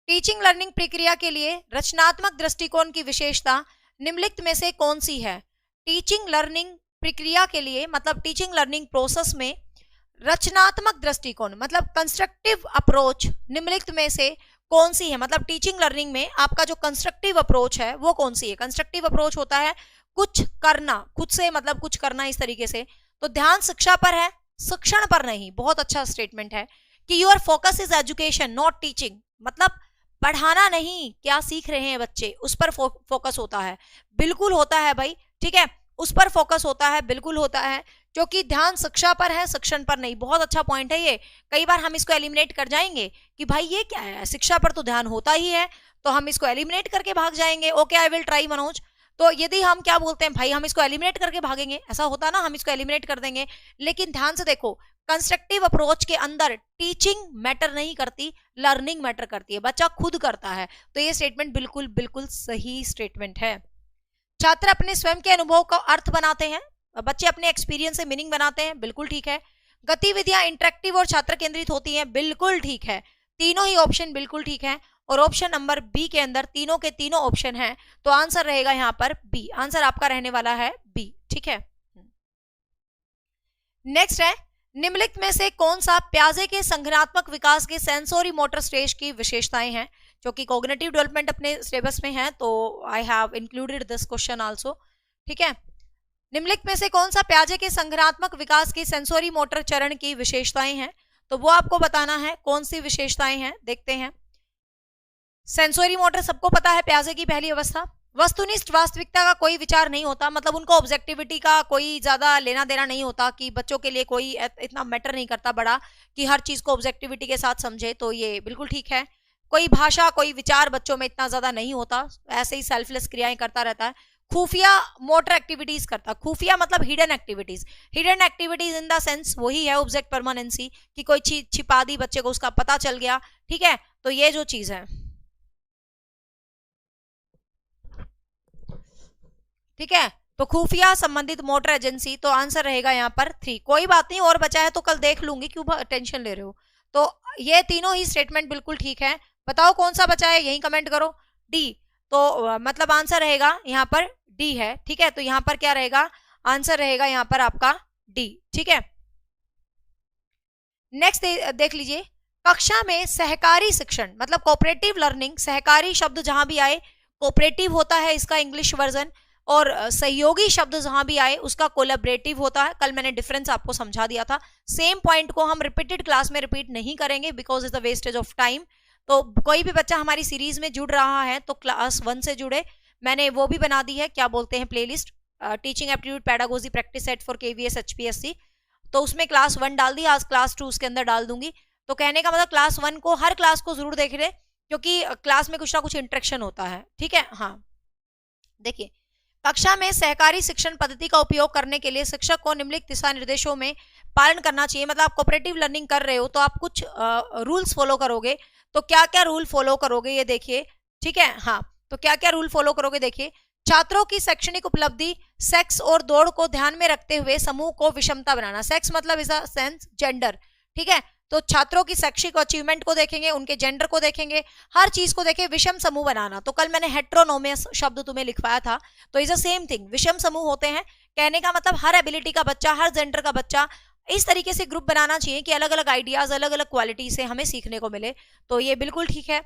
टीचिंग लर्निंग प्रक्रिया के लिए रचनात्मक दृष्टिकोण की विशेषता निम्नलिखित में से कौन सी है। टीचिंग लर्निंग प्रक्रिया के लिए मतलब टीचिंग लर्निंग प्रोसेस में रचनात्मक दृष्टिकोण मतलब कंस्ट्रक्टिव अप्रोच निम्नलिखित में से कौन सी है, मतलब टीचिंग लर्निंग में आपका जो कंस्ट्रक्टिव अप्रोच है वो कौन सी है। कंस्ट्रक्टिव अप्रोच होता है कुछ करना, खुद से मतलब कुछ करना इस तरीके से, तो ध्यान शिक्षा पर है, शिक्षण पर नहीं। बहुत अच्छा स्टेटमेंट है कि your focus is education not teaching, मतलब पढ़ाना नहीं, क्या सीख रहे हैं बच्चे उस पर फोकस होता है, बिल्कुल होता है भाई, ठीक है, उस पर फोकस होता है, बिल्कुल होता है, क्योंकि ध्यान शिक्षा पर है, शिक्षण पर नहीं। बहुत अच्छा पॉइंट है ये, कई बार हम इसको एलिमिनेट कर जाएंगे कि भाई ये क्या है, शिक्षा पर तो ध्यान होता ही है, तो हम इसको एलिमिनेट करके भाग जाएंगे। Okay I will try Manoj. तो यदि हम क्या बोलते हैं भाई हम इसको एलिमिनेट करके भागेंगे, ऐसा होता ना, हम इसको एलिमिनेट कर देंगे, लेकिन ध्यान से देखो कंस्ट्रक्टिव अप्रोच के अंदर टीचिंग मैटर नहीं करती, लर्निंग मैटर करती है, बच्चा खुद करता है, तो ये स्टेटमेंट बिल्कुल बिल्कुल सही स्टेटमेंट है। छात्र अपने स्वयं के अनुभव का अर्थ बनाते हैं, बच्चे अपने एक्सपीरियंस से मीनिंग बनाते हैं, बिल्कुल ठीक है। गतिविधियां इंटरेक्टिव और छात्र केंद्रित होती हैं, बिल्कुल ठीक है, तीनों ही ऑप्शन बिल्कुल ठीक है, और ऑप्शन नंबर बी के अंदर तीनों के तीनों ऑप्शन हैं, तो आंसर रहेगा यहाँ पर बी, आंसर आपका रहने वाला है बी, ठीक है। नेक्स्ट है, निम्नलिखित में से कौन सा प्याजे के संज्ञानात्मक विकास के सेंसोरी मोटर स्टेज की विशेषताएं हैं, जो कि कॉग्निटिव डेवलपमेंट अपने सिलेबस में है, तो I have included this question also, ठीक है। निम्नलिखित में से कौन सा प्याजे के संज्ञानात्मक विकास की सेंसोरी मोटर चरण की विशेषताएं हैं, तो वो आपको बताना है कौन सी विशेषताएं हैं। देखते हैं। सेंसोरी मोटर सबको पता है, प्याजे की पहली अवस्था। वस्तुनिष्ठ वास्तविकता का कोई विचार नहीं होता, मतलब उनको ऑब्जेक्टिविटी का कोई ज्यादा लेना देना नहीं होता कि बच्चों के लिए कोई इतना मैटर नहीं करता बड़ा कि हर चीज को ऑब्जेक्टिविटी के साथ समझे, तो ये बिल्कुल ठीक है। कोई भाषा कोई विचार बच्चों में इतना ज्यादा नहीं होता, ऐसे ही सेल्फलेस क्रियाएं करता रहता है। खुफिया मोटर एक्टिविटीज करता, खुफिया मतलब hidden activities, hidden activities in the sense वही है ऑब्जेक्ट परमानेंसी कि कोई चीज छिपा दी, बच्चे को उसका पता चल गया, ठीक है, तो ये जो चीज है, ठीक है, तो खुफिया संबंधित मोटर एजेंसी, तो आंसर रहेगा यहाँ पर 3। कोई बात नहीं, और बचा है तो कल देख लूंगी, क्यों टेंशन ले रहे हो। तो ये तीनों ही स्टेटमेंट बिल्कुल ठीक है। बताओ कौन सा बचा है, यही कमेंट करो। डी, तो मतलब आंसर रहेगा यहाँ पर डी है, ठीक है, तो यहाँ पर क्या रहेगा, आंसर रहेगा यहाँ पर आपका डी, ठीक है। नेक्स्ट देख लीजिए, कक्षा में सहकारी शिक्षण मतलब कोऑपरेटिव लर्निंग, सहकारी शब्द जहां भी आए कोऑपरेटिव होता है इसका इंग्लिश वर्जन, और सहयोगी शब्द जहां भी आए उसका कोलैबोरेटिव होता है। कल मैंने डिफरेंस आपको समझा दिया था, सेम पॉइंट को हम रिपीटेड क्लास में रिपीट नहीं करेंगे because is the wastage of time. तो कोई भी बच्चा हमारी सीरीज में जुड़ रहा है तो क्लास 1 से जुड़े, मैंने वो भी बना दी है, क्या बोलते हैं, playlist, teaching aptitude pedagogy practice set for KVS HPSC, तो उसमें क्लास 1 डाल दी, आज क्लास 2 उसके अंदर डाल दूंगी। तो कहने का मतलब क्लास 1 को, हर क्लास को जरूर देख ले, क्योंकि क्लास में कुछ ना कुछ इंटरेक्शन होता है, ठीक है। हाँ देखिए, कक्षा में सहकारी शिक्षण पद्धति का उपयोग करने के लिए शिक्षक को निम्नलिखित दिशा निर्देशों में पालन करना चाहिए। मतलब आप कोऑपरेटिव लर्निंग कर रहे हो तो आप कुछ रूल्स फॉलो करोगे, तो क्या क्या रूल फॉलो करोगे ये देखिए, ठीक है। हाँ, तो क्या क्या रूल फॉलो करोगे देखिए, छात्रों की शैक्षणिक उपलब्धि, सेक्स और दौड़ को ध्यान में रखते हुए समूह को विषमता बनाना, सेक्स मतलब इज अ सेंस जेंडर, ठीक है, तो छात्रों की शैक्षिक अचीवमेंट को देखेंगे, उनके जेंडर को देखेंगे, हर चीज को देखें, विषम समूह बनाना। तो कल मैंने हेट्रोनोमियस शब्द तुम्हें लिखवाया था, तो इज अ सेम थिंग, विषम समूह होते हैं। कहने का मतलब हर एबिलिटी का बच्चा, हर जेंडर का बच्चा, इस तरीके से ग्रुप बनाना चाहिए कि अलग अलग आइडियाज, अलग अलग क्वालिटी से हमें सीखने को मिले, तो ये बिल्कुल ठीक है।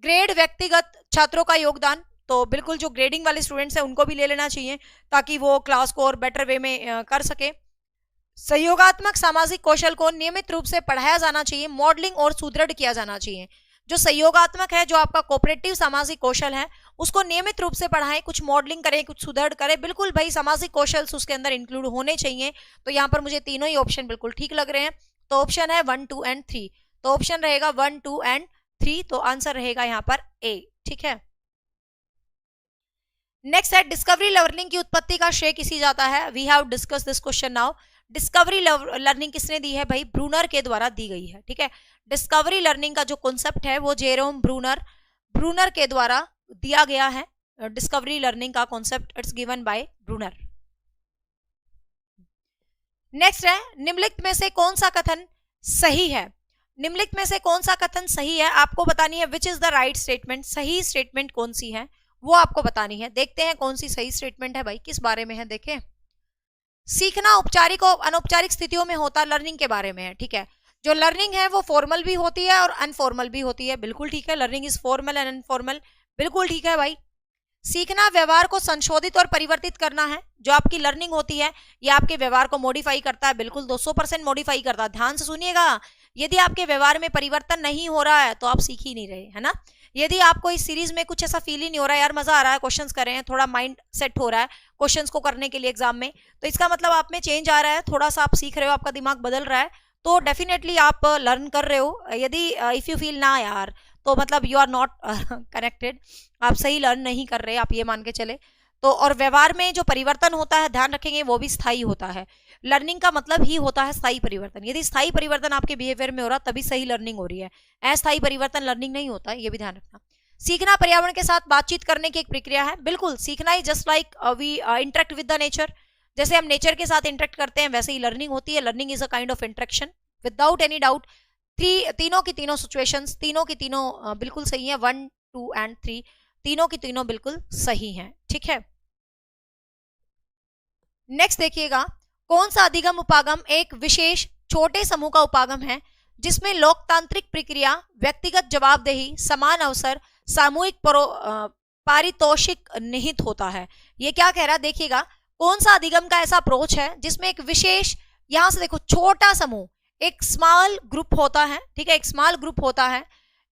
ग्रेड व्यक्तिगत छात्रों का योगदान, तो बिल्कुल जो ग्रेडिंग वाले स्टूडेंट्स हैं उनको भी ले लेना चाहिए ताकि वो क्लास को और बेटर वे में कर सके। सहयोगात्मक सामाजिक कौशल को नियमित रूप से पढ़ाया जाना चाहिए, मॉडलिंग और सुदृढ़ किया जाना चाहिए। जो सहयोगात्मक है, जो आपका कोऑपरेटिव सामाजिक कौशल है, उसको नियमित रूप से पढ़ाएं, कुछ मॉडलिंग करें, कुछ सुदृढ़ करें, बिल्कुल भाई सामाजिक कौशल उसके अंदर इंक्लूड होने चाहिए। तो यहाँ पर मुझे तीनों ही ऑप्शन बिल्कुल ठीक लग रहे हैं, तो ऑप्शन है 1, 2 एंड 3, तो ऑप्शन रहेगा 1, 2 एंड 3, तो आंसर रहेगा यहाँ पर ए, ठीक है। नेक्स्ट है, डिस्कवरी लर्निंग की उत्पत्ति का श्रेय किसी जाता है। We have discuss this question now. Discovery learning किसने दी है भाई, ब्रूनर के द्वारा दी गई है, ठीक है। डिस्कवरी लर्निंग का जो कॉन्सेप्ट है वो जेरोम ब्रूनर के द्वारा दिया गया है। डिस्कवरी लर्निंग का concept it's given by Bruner. Next है, निम्नलिखित में से कौन सा कथन सही है, निम्नलिखित में से कौन सा कथन सही है, आपको बतानी है which is the right statement, सही स्टेटमेंट कौन सी है वो आपको बतानी है। देखते हैं कौन सी सही स्टेटमेंट है भाई, किस बारे में है, देखें। सीखना औपचारिक और अनौपचारिक स्थितियों में होता, लर्निंग के बारे में है, ठीक है। जो लर्निंग है वो फॉर्मल भी होती है और अनफॉर्मल भी होती है, बिल्कुल ठीक है। Learning is formal and informal, बिल्कुल ठीक है भाई। सीखना व्यवहार को संशोधित और परिवर्तित करना है, जो आपकी लर्निंग होती है ये आपके व्यवहार को मॉडिफाई करता है, बिल्कुल 200% मॉडिफाई करता है। ध्यान से सुनिएगा, यदि आपके व्यवहार में परिवर्तन नहीं हो रहा है तो आप सीख ही नहीं रहे, है ना। यदि आपको इस सीरीज में कुछ ऐसा फील ही नहीं हो रहा है, यार मजा आ रहा है, क्वेश्चंस कर रहे हैं, थोड़ा माइंड सेट हो रहा है क्वेश्चंस को करने के लिए एग्जाम में, तो इसका मतलब आप में चेंज आ रहा है, थोड़ा सा आप सीख रहे हो, आपका दिमाग बदल रहा है, तो डेफिनेटली आप लर्न कर रहे हो। यदि इफ यू फील ना यार, तो मतलब यू आर नॉट कनेक्टेड, आप सही लर्न नहीं कर रहे, आप ये मान के चले। तो और व्यवहार में जो परिवर्तन होता है, ध्यान रखेंगे, वो भी स्थायी होता है। लर्निंग का मतलब ही होता है स्थायी परिवर्तन। यदि स्थायी परिवर्तन आपके बिहेवियर में हो रहा तभी सही लर्निंग हो रही है, अस्थायी परिवर्तन लर्निंग नहीं होता, ये भी ध्यान रखना। सीखना पर्यावरण के साथ बातचीत करने की एक प्रक्रिया है, बिल्कुल सीखना ही just like we interact with the nature, जैसे हम नेचर के साथ इंटरेक्ट करते हैं वैसे ही लर्निंग होती है। Learning is a kind of interaction without any doubt. तीनों की तीनों सिचुएशंस, तीनों की तीनों बिल्कुल सही है, 1, 2 एंड 3, तीनों की तीनों बिल्कुल सही हैं, ठीक है। नेक्स्ट देखिएगा, कौन सा अधिगम उपागम एक विशेष छोटे समूह का उपागम है जिसमें लोकतांत्रिक प्रक्रिया, व्यक्तिगत जवाबदेही, समान अवसर, सामूहिक पारितोषिक निहित होता है। ये क्या कह रहा है देखिएगा, कौन सा अधिगम का ऐसा अप्रोच है जिसमें एक विशेष, यहां से देखो, छोटा समूह, एक स्मॉल ग्रुप होता है, ठीक है, एक स्मॉल ग्रुप होता है।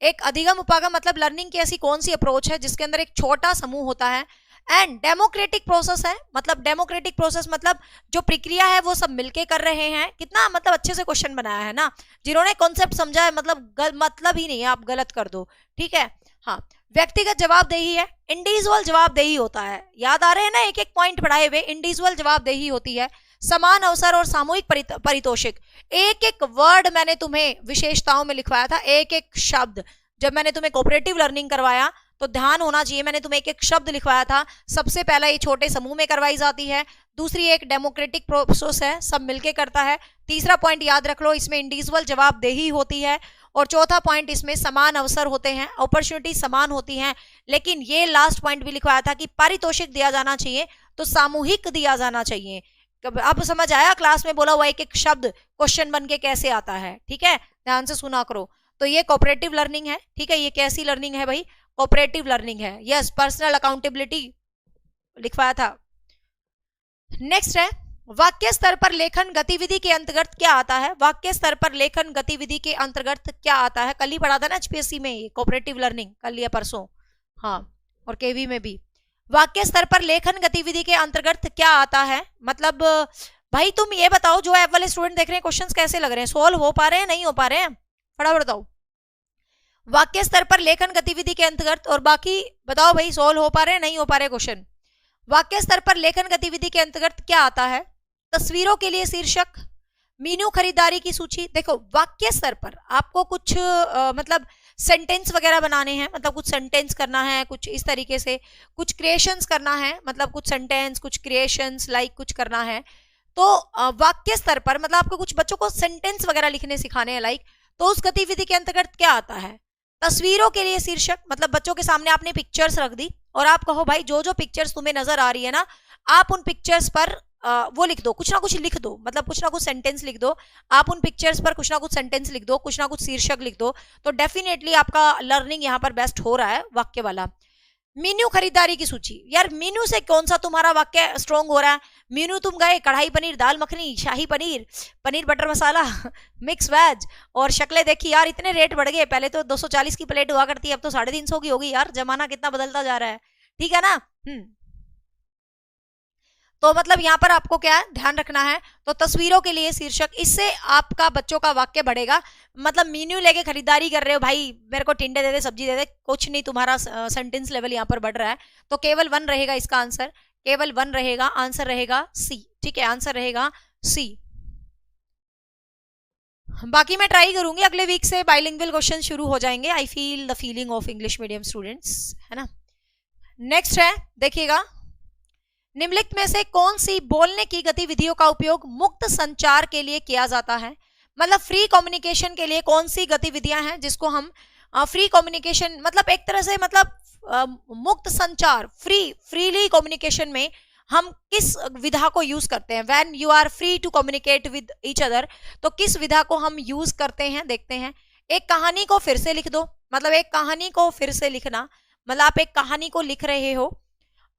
एक अधिगम उपागम मतलब लर्निंग की ऐसी कौन सी अप्रोच है जिसके अंदर एक छोटा समूह होता है। एंड डेमोक्रेटिक प्रोसेस है, मतलब डेमोक्रेटिक प्रोसेस मतलब जो प्रक्रिया है वो सब मिलके कर रहे हैं। कितना मतलब अच्छे से क्वेश्चन बनाया है ना, जिन्होंने कॉन्सेप्ट समझा है, मतलब ही नहीं है, आप गलत कर दो, ठीक है। हाँ, व्यक्तिगत जवाबदेही है, इंडिविजुअल जवाबदेही होता है, याद आ रहे हैं ना एक एक पॉइंट पढ़ाए हुए, इंडिविजुअल जवाबदेही होती है। समान अवसर और सामूहिक परितोषिक, एक एक वर्ड मैंने तुम्हें विशेषताओं में लिखवाया था, एक एक शब्द। जब मैंने तुम्हें कोऑपरेटिव लर्निंग करवाया तो ध्यान होना चाहिए, मैंने तुम्हें एक एक शब्द लिखवाया था। सबसे पहला ये छोटे समूह में करवाई जाती है, दूसरी एक डेमोक्रेटिक प्रोसेस है, सब मिलके करता है। तीसरा पॉइंट याद रख लो, इसमें इंडिविजुअल जवाबदेही होती है। और चौथा पॉइंट, इसमें समान अवसर होते हैं, अपॉर्चुनिटी समान होती हैं। लेकिन ये लास्ट पॉइंट भी लिखवाया था कि पारितोषिक दिया जाना चाहिए, तो सामूहिक दिया जाना चाहिए। अब समझ आया, क्लास में बोला हुआ एक एक शब्द क्वेश्चन बन के कैसे आता है, ठीक है, ध्यान से सुना करो। तो ये कोऑपरेटिव लर्निंग है, ठीक है। ये कैसी लर्निंग है भाई, कोऑपरेटिव लर्निंग है। यस, पर्सनल अकाउंटेबिलिटी लिखवाया था। नेक्स्ट है, वाक्य स्तर पर लेखन गतिविधि के अंतर्गत क्या आता है। वाक्य स्तर पर लेखन गतिविधि के अंतर्गत क्या आता है, कल ही पढ़ा था ना एचपीएससी में ये कोऑपरेटिव लर्निंग, कल या परसों, हाँ, और केवी में भी। वाक्य स्तर पर लेखन गतिविधि के अंतर्गत क्या आता है, मतलब भाई तुम ये बताओ, जो ऐप वाले स्टूडेंट देख रहे हैं क्वेश्चंस कैसे लग रहे हैं, सोल्व हो पा रहे हैं, नहीं हो पा रहे हैं, फटाफट बताओ। वाक्य स्तर पर लेखन गतिविधि के अंतर्गत, और बाकी बताओ भाई सोल्व हो पा रहे हैं, नहीं हो पा रहे क्वेश्चन। वाक्य स्तर पर लेखन गतिविधि के अंतर्गत क्या आता है, तस्वीरों के लिए शीर्षक, मीनू खरीदारी की सूची। देखो वाक्य स्तर पर आपको कुछ मतलब सेंटेंस वगैरह बनाने हैं, मतलब कुछ सेंटेंस करना है, कुछ इस तरीके से कुछ क्रिएशंस करना है, मतलब कुछ सेंटेंस, कुछ क्रिएशंस लाइक कुछ करना है। तो वाक्य स्तर पर मतलब आपको कुछ बच्चों को सेंटेंस वगैरह लिखने सिखाने हैं लाइक, तो उस गतिविधि के अंतर्गत क्या आता है, तस्वीरों के लिए शीर्षक, मतलब बच्चों के सामने आपने पिक्चर्स रख दी और आप कहो भाई जो जो पिक्चर्स तुम्हें नजर आ रही है ना, आप उन पिक्चर्स पर वो लिख दो, कुछ ना कुछ लिख दो, मतलब कुछ ना कुछ सेंटेंस लिख दो। आप उन पिक्चर्स पर कुछ ना कुछ सेंटेंस लिख दो, कुछ ना कुछ शीर्षक लिख दो, तो डेफिनेटली आपका लर्निंग यहाँ पर बेस्ट हो रहा है वाक्य वाला। मीनू खरीदारी की सूची, यार मीनू से कौन सा तुम्हारा वाक्य स्ट्रॉन्ग हो रहा है। मीनू तुम गए कढ़ाई पनीर, दाल मखनी, शाही पनीर, पनीर बटर मसाला, मिक्स वेज, और शक्लें देखी यार, इतने रेट बढ़ गए, पहले तो 240 की प्लेट हुआ करती है, अब तो 350 की होगी यार, जमाना कितना बदलता जा रहा है, ठीक है ना। तो मतलब यहाँ पर आपको क्या है ध्यान रखना है, तो तस्वीरों के लिए शीर्षक, इससे आपका बच्चों का वाक्य बढ़ेगा। मतलब मीन्यू लेके खरीदारी कर रहे हो, भाई मेरे को टिंडे दे दे, सब्जी दे दे, कुछ नहीं, तुम्हारा सेंटेंस लेवल यहाँ पर बढ़ रहा है। तो केवल 1 रहेगा इसका आंसर, केवल 1 रहेगा, आंसर रहेगा सी, ठीक है, आंसर रहेगा सी। बाकी मैं ट्राई करूंगी, अगले वीक से बाइलिंगुअल क्वेश्चन शुरू हो जाएंगे। I feel the feeling of English medium students, है ना। नेक्स्ट है, देखिएगा, निम्नलिखित में से कौन सी बोलने की गतिविधियों का उपयोग मुक्त संचार के लिए किया जाता है। मतलब फ्री कम्युनिकेशन के लिए कौन सी गतिविधियां हैं जिसको हम फ्री कम्युनिकेशन, मतलब एक तरह से मतलब मुक्त संचार, फ्रीली कम्युनिकेशन में हम किस विधा को यूज करते हैं। When you are free to communicate with each other, तो किस विधा को हम यूज करते हैं, देखते हैं। एक कहानी को फिर से लिख दो, मतलब एक कहानी को फिर से लिखना, मतलब आप एक कहानी को लिख रहे हो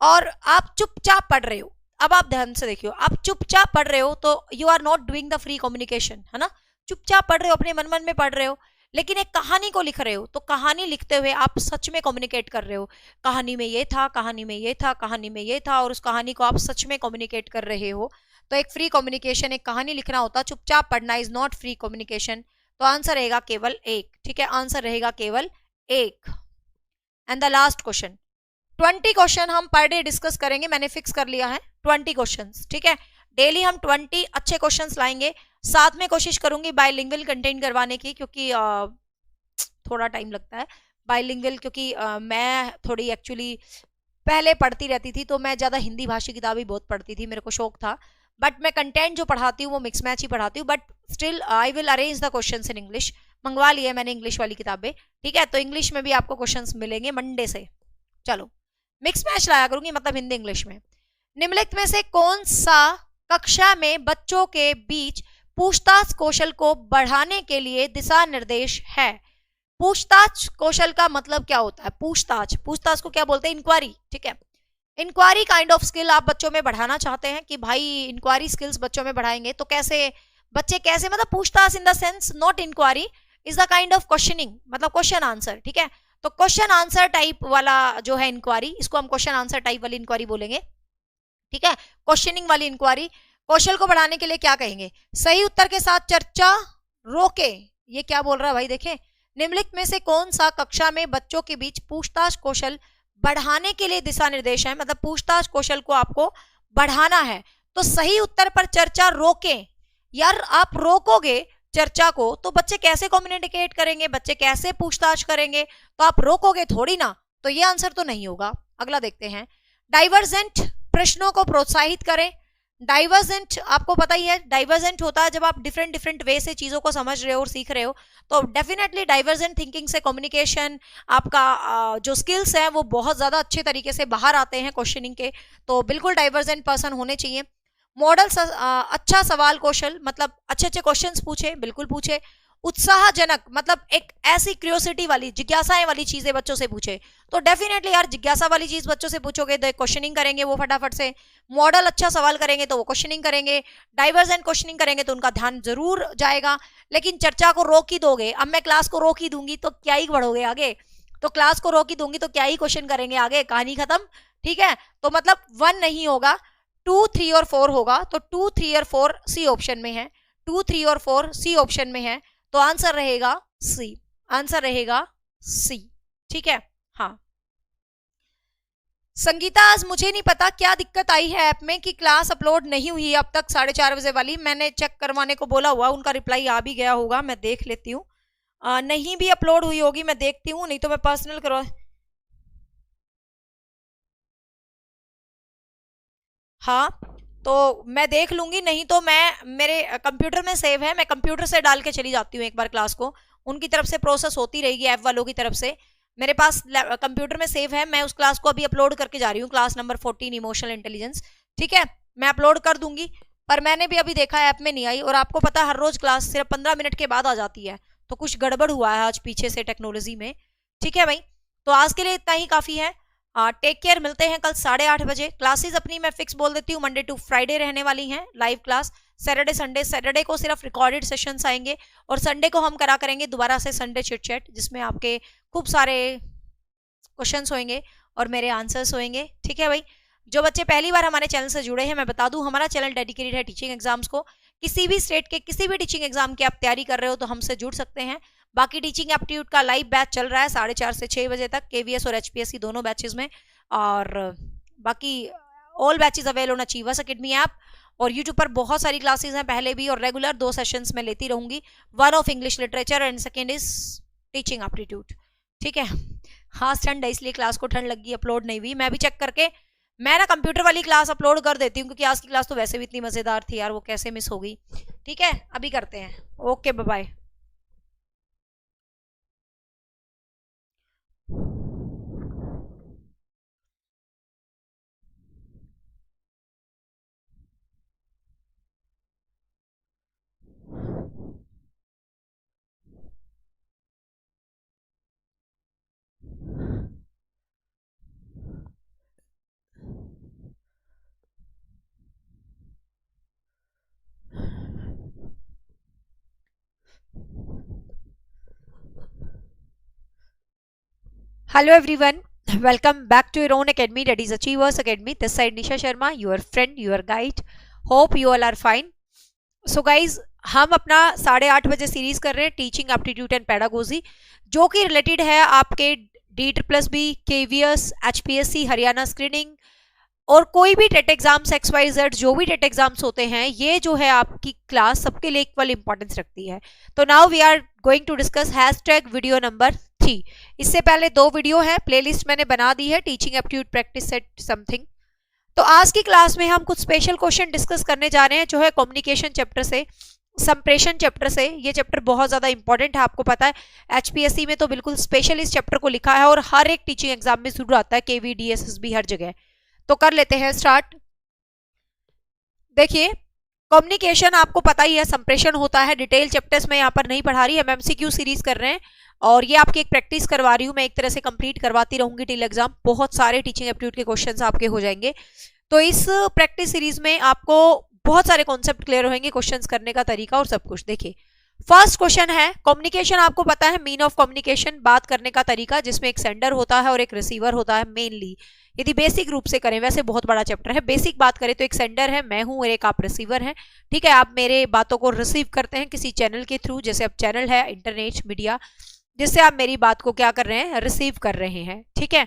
और आप चुपचाप पढ़ रहे हो। अब आप ध्यान से देखियो, आप चुपचाप पढ़ रहे हो तो you are not doing the free communication, है ना। चुपचाप पढ़ रहे हो, अपने मन मन में पढ़ रहे हो, लेकिन एक कहानी को लिख रहे हो, तो कहानी लिखते हुए आप सच में कम्युनिकेट कर रहे हो। कहानी में ये था, कहानी में ये था, कहानी में ये था, और उस कहानी को आप सच में कम्युनिकेट कर रहे हो। तो एक फ्री कम्युनिकेशन, एक कहानी लिखना होता, चुपचाप पढ़ना इज नॉट फ्री कम्युनिकेशन। तो आंसर रहेगा केवल 1, ठीक है, आंसर रहेगा केवल 1। And the last question, 20 question हम पर डे डिस्कस करेंगे, मैंने फिक्स कर लिया है 20 क्वेश्चंस, ठीक है। डेली हम 20 अच्छे क्वेश्चंस लाएंगे, साथ में कोशिश करूंगी बाइलिंगुअल कंटेंट करवाने की, क्योंकि थोड़ा टाइम लगता है बाइलिंगुअल, क्योंकि मैं थोड़ी एक्चुअली पहले पढ़ती रहती थी, तो मैं ज़्यादा हिंदी भाषी किताबें बहुत पढ़ती थी, मेरे को शौक था, बट मैं कंटेंट जो पढ़ाती हूँ वो मिक्स मैच ही पढ़ाती हूँ, but still I will arrange the questions in English. मंगवा लिया मैंने इंग्लिश वाली किताबें, ठीक है, तो इंग्लिश में भी आपको क्वेश्चंस मिलेंगे मंडे से। चलो, मिक्स मैच लाया करूंगी, मतलब हिंदी इंग्लिश में। निम्नलिखित में से कौन सा कक्षा में बच्चों के बीच पूछताछ कौशल को बढ़ाने के लिए दिशा निर्देश है। पूछताछ कौशल का मतलब क्या होता है, पूछताछ, पूछताछ को क्या बोलते हैं, इंक्वायरी, ठीक है। इंक्वायरी काइंड ऑफ स्किल आप बच्चों में बढ़ाना चाहते हैं कि भाई इंक्वायरी स्किल्स बच्चों में बढ़ाएंगे तो कैसे बच्चे कैसे, मतलब पूछताछ in the sense not inquiry, is the kind of questioning, मतलब क्वेश्चन आंसर, ठीक है। तो क्वेश्चन आंसर टाइप वाला जो है इंक्वायरी, इसको हम क्वेश्चन आंसर टाइप वाली इंक्वायरी बोलेंगे, ठीक है। क्वेश्चनिंग वाली इंक्वायरी। कौशल को बढ़ाने के लिए क्या कहेंगे, सही उत्तर के साथ चर्चा रोके। ये क्या बोल रहा है भाई, देखें, निम्नलिखित में से कौन सा कक्षा में बच्चों के बीच पूछताछ कौशल बढ़ाने के लिए दिशा निर्देश है, मतलब पूछताछ कौशल को आपको बढ़ाना है, तो सही उत्तर पर चर्चा रोके। यार आप रोकोगे चर्चा को तो बच्चे कैसे कम्युनिकेट करेंगे, बच्चे कैसे पूछताछ करेंगे, तो आप रोकोगे थोड़ी ना, तो ये आंसर तो नहीं होगा। अगला देखते हैं, डाइवर्जेंट प्रश्नों को प्रोत्साहित करें। डाइवर्जेंट आपको पता ही है, डाइवर्जेंट होता है जब आप डिफरेंट डिफरेंट वे से चीजों को समझ रहे हो और सीख रहे हो, तो डेफिनेटली डाइवर्जेंट थिंकिंग से कम्युनिकेशन आपका जो स्किल्स है वो बहुत ज्यादा अच्छे तरीके से बाहर आते हैं क्वेश्चनिंग के, तो बिल्कुल डाइवर्जेंट पर्सन होने चाहिए। मॉडल अच्छा सवाल कौशल, मतलब अच्छे अच्छे क्वेश्चंस पूछे, बिल्कुल पूछे। उत्साहजनक, मतलब एक ऐसी क्यूरियोसिटी वाली, जिज्ञासाएं वाली चीजें बच्चों से पूछे, तो डेफिनेटली यार जिज्ञासा वाली चीज बच्चों से पूछोगे तो क्वेश्चनिंग करेंगे वो फटाफट से। मॉडल अच्छा सवाल करेंगे तो वो क्वेश्चनिंग करेंगे, डाइवर्जेंट क्वेश्चनिंग करेंगे तो उनका ध्यान जरूर जाएगा। लेकिन चर्चा को रोक ही दोगे, अब मैं क्लास को रोक ही दूंगी तो क्या ही बढ़ोगे आगे, तो क्लास को रोक ही दूंगी तो क्या ही क्वेश्चन करेंगे आगे, कहानी खत्म, ठीक है। तो मतलब 1 नहीं होगा, 2, 3 और 4 होगा, तो 2, 3 और 4 सी ऑप्शन में है, 2, 3 और 4 सी ऑप्शन में है, तो आंसर रहेगा सी, आंसर रहेगा सी, ठीक है। हाँ संगीता, आज मुझे नहीं पता क्या दिक्कत आई है ऐप में कि क्लास अपलोड नहीं हुई अब तक 4:30 बजे वाली, मैंने चेक करवाने को बोला हुआ, उनका रिप्लाई आ भी गया होगा, मैं देख लेती हूँ। नहीं भी अपलोड हुई होगी, मैं देखती हूँ, नहीं तो मैं पर्सनल करवा, हाँ तो मैं देख लूंगी, नहीं तो मैं मेरे कंप्यूटर में सेव है, मैं कंप्यूटर से डाल के चली जाती हूँ एक बार क्लास को, उनकी तरफ से प्रोसेस होती रहेगी ऐप वालों की तरफ से, मेरे पास कंप्यूटर में सेव है, मैं उस क्लास को अभी अपलोड करके जा रही हूँ, क्लास नंबर 14 इमोशनल इंटेलिजेंस, ठीक है, मैं अपलोड कर दूंगी। पर मैंने भी अभी देखा ऐप में नहीं आई, और आपको पता हर रोज क्लास सिर्फ 15 मिनट के बाद आ जाती है, तो कुछ गड़बड़ हुआ है आज पीछे से टेक्नोलॉजी में, ठीक है भाई। तो आज के लिए इतना ही काफी है, टेक केयर, मिलते हैं कल 8:30 बजे। क्लासेस अपनी मैं फिक्स बोल देती हूँ, मंडे टू फ्राइडे रहने वाली हैं live class, Saturday Sunday, Saturday को सिर्फ रिकॉर्डेड सेशंस आएंगे, और संडे को हम करा करेंगे दोबारा से संडे चिट चैट, जिसमें आपके खूब सारे क्वेश्चंस होंगे और मेरे आंसर्स होंगे, ठीक है भाई। जो बच्चे पहली बार हमारे चैनल से जुड़े हैं, मैं बता दूं हमारा चैनल डेडिकेटेड है टीचिंग एग्जाम्स को, किसी भी स्टेट के किसी भी टीचिंग एग्जाम की आप तैयारी कर रहे हो तो हमसे जुड़ सकते हैं। बाकी टीचिंग एप्टीट्यूड का लाइव बैच चल रहा है 4:30 से 6 बजे तक, केवीएस और एचपीएससी दोनों बैचेस में, और बाकी all batches avail on achievers academy app, और यूट्यूब पर बहुत सारी क्लासेस हैं पहले भी, और रेगुलर 2 सेशंस में लेती रहूंगी, 1 of English literature and second is teaching aptitude, ठीक है। हाँ ठंड है इसलिए क्लास को ठंड लगी, अपलोड नहीं हुई, मैं भी चेक करके मैं ना कंप्यूटर वाली क्लास अपलोड कर देती हूँ, क्योंकि आज की क्लास तो वैसे भी इतनी मजेदार थी यार, वो कैसे मिस हो गई, ठीक है। अभी करते हैं, okay bye bye. Hello everyone, welcome back to your own academy, that is Achievers Academy. This side Nisha Sharma, your friend, your guide. Hope you all are fine. So guys, हम अपना 8:30 बजे सीरीज कर रहे हैं teaching aptitude and pedagogy, जो कि related है आपके DEET+B, KVS, HPSC, Haryana screening, और कोई भी टेट एग्जाम्स XYZ, जो भी टेट एग्जाम्स होते हैं, ये जो है आपकी क्लास सबके लिए इक्वल इंपॉर्टेंस रखती है। तो now we are going to discuss hashtag video number 3। इससे पहले 2 वीडियो है, प्लेलिस्ट मैंने बना दी है, teaching aptitude practice set something. तो आज की क्लास में हम कुछ स्पेशल क्वेश्चन डिस्कस करने जा रहे हैं, जो है कम्युनिकेशन चैप्टर से, संप्रेषण चैप्टर से। ये चैप्टर बहुत ज्यादा इंपॉर्टेंट है, आपको पता है HPSC में तो बिल्कुल स्पेशल इस चैप्टर को लिखा है, और हर एक टीचिंग एग्जाम में जरूर आता है, KV, DSSB हर जगह। तो कर लेते हैं स्टार्ट। देखिए कम्युनिकेशन आपको पता ही है, संप्रेषण होता है, डिटेल चैप्टर्स में यहाँ पर नहीं पढ़ा रही, हम MCQ सीरीज कर रहे हैं, और ये आपकी एक प्रैक्टिस करवा रही हूँ मैं, एक तरह से कंप्लीट करवाती रहूंगी टिल एग्जाम, बहुत सारे टीचिंग एप्टीट्यूड के क्वेश्चंस आपके हो जाएंगे। तो इस प्रैक्टिस सीरीज में आपको बहुत सारे कॉन्सेप्ट क्लियर होंगे, क्वेश्चंस करने का तरीका और सब कुछ। देखिए फर्स्ट क्वेश्चन है कम्युनिकेशन, आपको पता है मीन ऑफ कम्युनिकेशन, बात करने का तरीका, जिसमें एक सेंडर होता है और एक रिसीवर होता है मेनली। यदि बेसिक रूप से करें, वैसे बहुत बड़ा चैप्टर है, बेसिक बात करें तो एक सेंडर है, मैं हूं, और एक आप रिसीवर हैं। ठीक है, आप मेरे बातों को रिसीव करते हैं किसी चैनल के थ्रू, जैसे अब चैनल है इंटरनेट मीडिया, जिससे आप मेरी बात को क्या कर रहे हैं, रिसीव कर रहे हैं। ठीक है,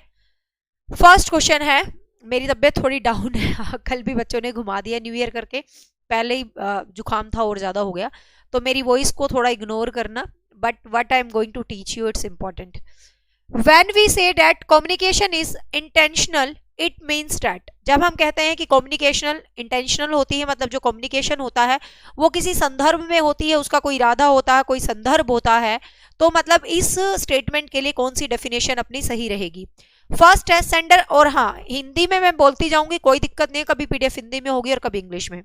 फर्स्ट क्वेश्चन है, मेरी तबीयत थोड़ी डाउन है, कल भी बच्चों ने घुमा दिया न्यू ईयर करके, पहले ही जुकाम था और ज्यादा हो गया, तो मेरी वॉइस को थोड़ा इग्नोर करना, but what I am going to teach you it's important. When we say that communication is intentional, it means that, जब हम कहते हैं कि कम्युनिकेशनल इंटेंशनल होती है, मतलब जो कम्युनिकेशन होता है वो किसी संदर्भ में होती है, उसका कोई इरादा होता है, कोई संदर्भ होता है, तो मतलब इस स्टेटमेंट के लिए कौन सी डेफिनेशन अपनी सही रहेगी। फर्स्ट है सेंडर, और हाँ हिंदी में मैं बोलती जाऊंगी, कोई दिक्कत नहीं है, कभी पीडीएफ हिंदी में होगी और कभी इंग्लिश में।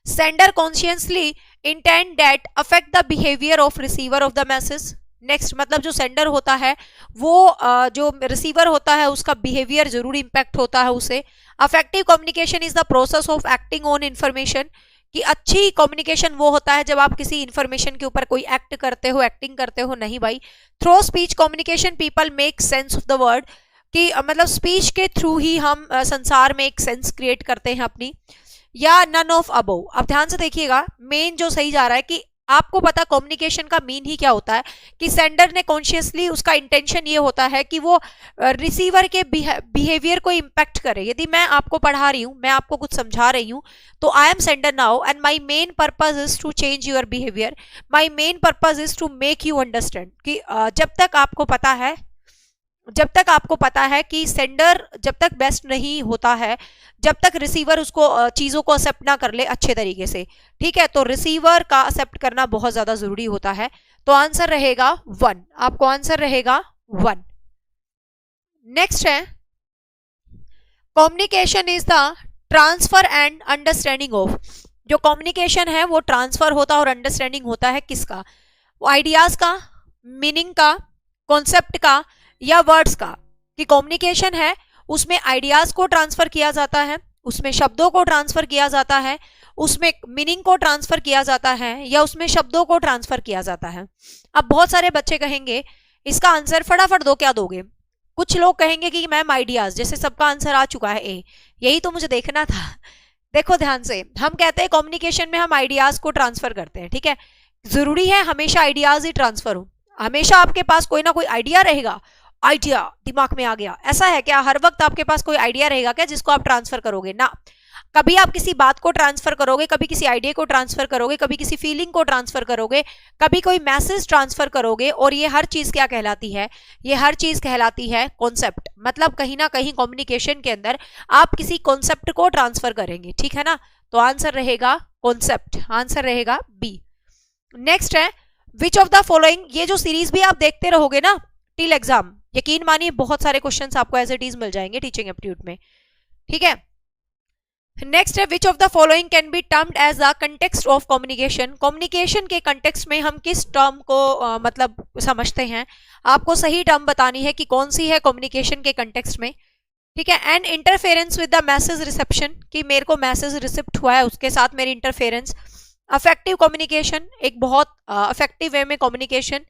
Sender consciously intend that affect the behaviour of receiver of the message. Next, मतलब जो सेंडर होता है वो जो रिसीवर होता है उसका बिहेवियर जरूर इंपैक्ट होता है उसे। Affective communication is the process of acting on information, कि अच्छी कम्युनिकेशन वो होता है जब आप किसी इंफॉर्मेशन के ऊपर कोई एक्ट करते हो, एक्टिंग करते हो, नहीं भाई। Through speech communication people make sense of the word, कि मतलब स्पीच के थ्रू ही हम संसार में एक सेंस क्रिएट करते हैं अपनी, या नन ऑफ अबोव। अब ध्यान से देखिएगा, मेन जो सही जा रहा है कि आपको पता कम्युनिकेशन का मीन ही क्या होता है, कि सेंडर ने कॉन्शियसली, उसका इंटेंशन ये होता है कि वो रिसीवर के बिहेवियर को इंपैक्ट करे। यदि मैं आपको पढ़ा रही हूँ, मैं आपको कुछ समझा रही हूँ, तो I am sender now and my main purpose is to change your behaviour, my main purpose is to make you understand, कि जब तक आपको पता है कि सेंडर जब तक बेस्ट नहीं होता है, जब तक रिसीवर उसको चीजों को एक्सेप्ट ना कर ले अच्छे तरीके से। ठीक है, तो रिसीवर का एक्सेप्ट करना बहुत ज्यादा जरूरी होता है। तो आंसर रहेगा 1, आपको आंसर रहेगा 1। नेक्स्ट है communication is the transfer and understanding of, जो कम्युनिकेशन है वो ट्रांसफर होता है और अंडरस्टैंडिंग होता है किसका, आइडियाज का, मीनिंग का, कॉन्सेप्ट का, या वर्ड्स का। कि कम्युनिकेशन है उसमें आइडियाज को ट्रांसफर किया जाता है, उसमें शब्दों को ट्रांसफर किया जाता है, उसमें मीनिंग को ट्रांसफर किया जाता है, या उसमें शब्दों को ट्रांसफर किया जाता है। अब बहुत सारे बच्चे कहेंगे इसका आंसर फटाफट दो, क्या दोगे। कुछ लोग कहेंगे कि मैम आइडियाज, जैसे सबका आंसर आ चुका है ए, यही तो मुझे देखना था। देखो ध्यान से, हम कहते हैं कम्युनिकेशन में हम आइडियाज को ट्रांसफर करते हैं। ठीक है, जरूरी है हमेशा आइडियाज ही ट्रांसफर हो, हमेशा आपके पास कोई ना कोई आइडिया रहेगा, आइडिया दिमाग में आ गया, ऐसा है क्या, हर वक्त आपके पास कोई आइडिया रहेगा क्या जिसको आप ट्रांसफर करोगे ना। कभी आप किसी बात को ट्रांसफर करोगे, कभी किसी आइडिया को ट्रांसफर करोगे, कभी किसी फीलिंग को ट्रांसफर करोगे, कभी कोई मैसेज ट्रांसफर करोगे, और ये हर चीज क्या कहलाती है, ये हर चीज कहलाती है कॉन्सेप्ट। मतलब कहीं ना कहीं कम्युनिकेशन के अंदर आप किसी कॉन्सेप्ट को ट्रांसफर करेंगे। ठीक है ना, तो आंसर रहेगा कॉन्सेप्ट, आंसर रहेगा बी। नेक्स्ट है विच ऑफ द फॉलोइंग, ये जो सीरीज भी आप देखते रहोगे ना टिल एग्जाम, यकीन मानिए बहुत सारे क्वेश्चंस आपको एज इट इज मिल जाएंगे टीचिंग एप्टीट्यूड में। ठीक है, नेक्स्ट है which of the following can be termed as the context of communication. Communication के कंटेक्स्ट में हम किस टर्म को मतलब समझते हैं, आपको सही टर्म बतानी है कि कौन सी है कम्युनिकेशन के कंटेक्स्ट में। ठीक है, and interference with the message reception, कि मेरे को मैसेज रिसिप्ट हुआ है उसके साथ मेरी इंटरफेरेंस। अफेक्टिव कम्युनिकेशन, एक बहुत अफेक्टिव वे में communication.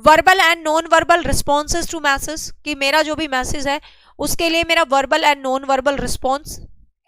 Verbal and non verbal responses to message, कि मेरा जो भी मैसेज है उसके लिए मेरा verbal and non verbal response.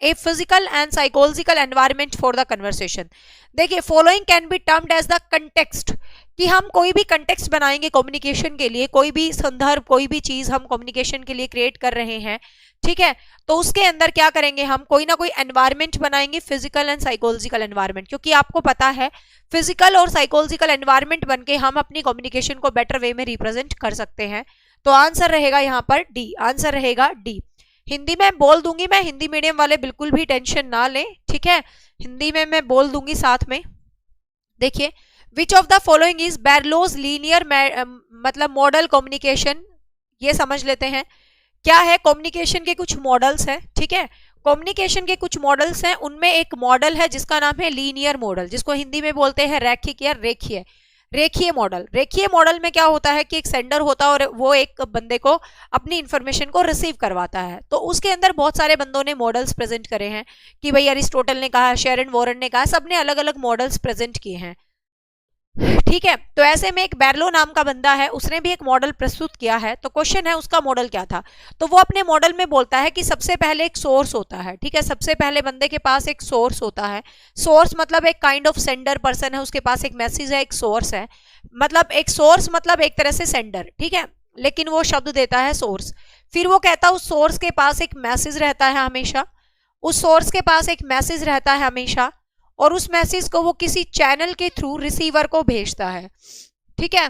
A physical and psychological environment for the conversation. देखिए following can be termed as the context, कि हम कोई भी कंटेक्स्ट बनाएंगे कम्युनिकेशन के लिए, कोई भी संदर्भ, कोई भी चीज हम कम्युनिकेशन के लिए क्रिएट कर रहे हैं। ठीक है, तो उसके अंदर क्या करेंगे, हम कोई ना कोई एनवायरनमेंट बनाएंगे, फिजिकल एंड साइकोलॉजिकल एनवायरनमेंट, क्योंकि आपको पता है फिजिकल और साइकोलॉजिकल एनवायरनमेंट बनके हम अपनी कम्युनिकेशन को बेटर वे में रिप्रेजेंट कर सकते हैं। तो आंसर रहेगा यहाँ पर डी, आंसर रहेगा डी। हिंदी में बोल दूंगी मैं, हिंदी मीडियम वाले बिल्कुल भी टेंशन ना लें। ठीक है, हिंदी में मैं बोल दूंगी साथ में। देखिए which of the following is Berlo's linear मतलब मॉडल कम्युनिकेशन, ये समझ लेते हैं क्या है। कम्युनिकेशन के कुछ मॉडल्स हैं। ठीक है, कम्युनिकेशन के कुछ मॉडल्स हैं, उनमें एक मॉडल है जिसका नाम है लीनियर मॉडल, जिसको हिंदी में बोलते हैं रैखिक या रेखीय। रेखीय मॉडल, रेखीय मॉडल में क्या होता है कि एक सेंडर होता है और वो एक बंदे को अपनी इंफॉर्मेशन को रिसीव करवाता है। तो उसके अंदर बहुत सारे बंदों ने मॉडल्स प्रेजेंट करे हैं कि भाई अरिस्टोटल ने कहा, शेरन वॉरेन ने कहा, सबने अलग अलग मॉडल्स प्रेजेंट किए हैं, ठीक है। तो ऐसे में एक बैरलो नाम का बंदा है, उसने भी एक मॉडल प्रस्तुत किया है। तो क्वेश्चन है उसका मॉडल क्या था। तो वो अपने मॉडल में बोलता है कि सबसे पहले एक सोर्स होता है, ठीक है, सबसे पहले बंदे के पास एक सोर्स होता है। सोर्स मतलब एक काइंड ऑफ सेंडर पर्सन है, उसके पास एक मैसेज है, एक सोर्स है, मतलब एक सोर्स मतलब एक तरह से सेंडर, ठीक है, लेकिन वो शब्द देता है सोर्स। फिर वो कहता है उस सोर्स के पास एक मैसेज रहता है हमेशा, उस सोर्स के पास एक मैसेज रहता है हमेशा, और उस मैसेज को वो किसी चैनल के थ्रू रिसीवर को भेजता है, ठीक है।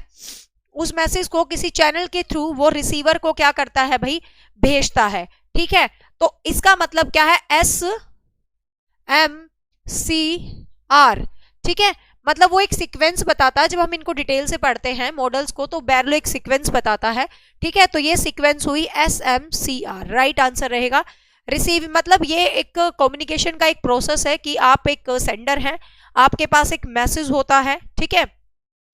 उस मैसेज को किसी चैनल के थ्रू वो रिसीवर को क्या करता है भाई, भेजता है, ठीक है। तो इसका मतलब क्या है, SMCR, ठीक है, मतलब वो एक सीक्वेंस बताता है। जब हम इनको डिटेल से पढ़ते हैं मॉडल्स को तो बैरलो एक सीक्वेंस बताता है, ठीक है। तो ये सीक्वेंस हुई SMCR, राइट आंसर रहेगा रिसीव। मतलब ये एक कम्युनिकेशन का एक प्रोसेस है कि आप एक सेंडर हैं, आपके पास एक मैसेज होता है, ठीक है,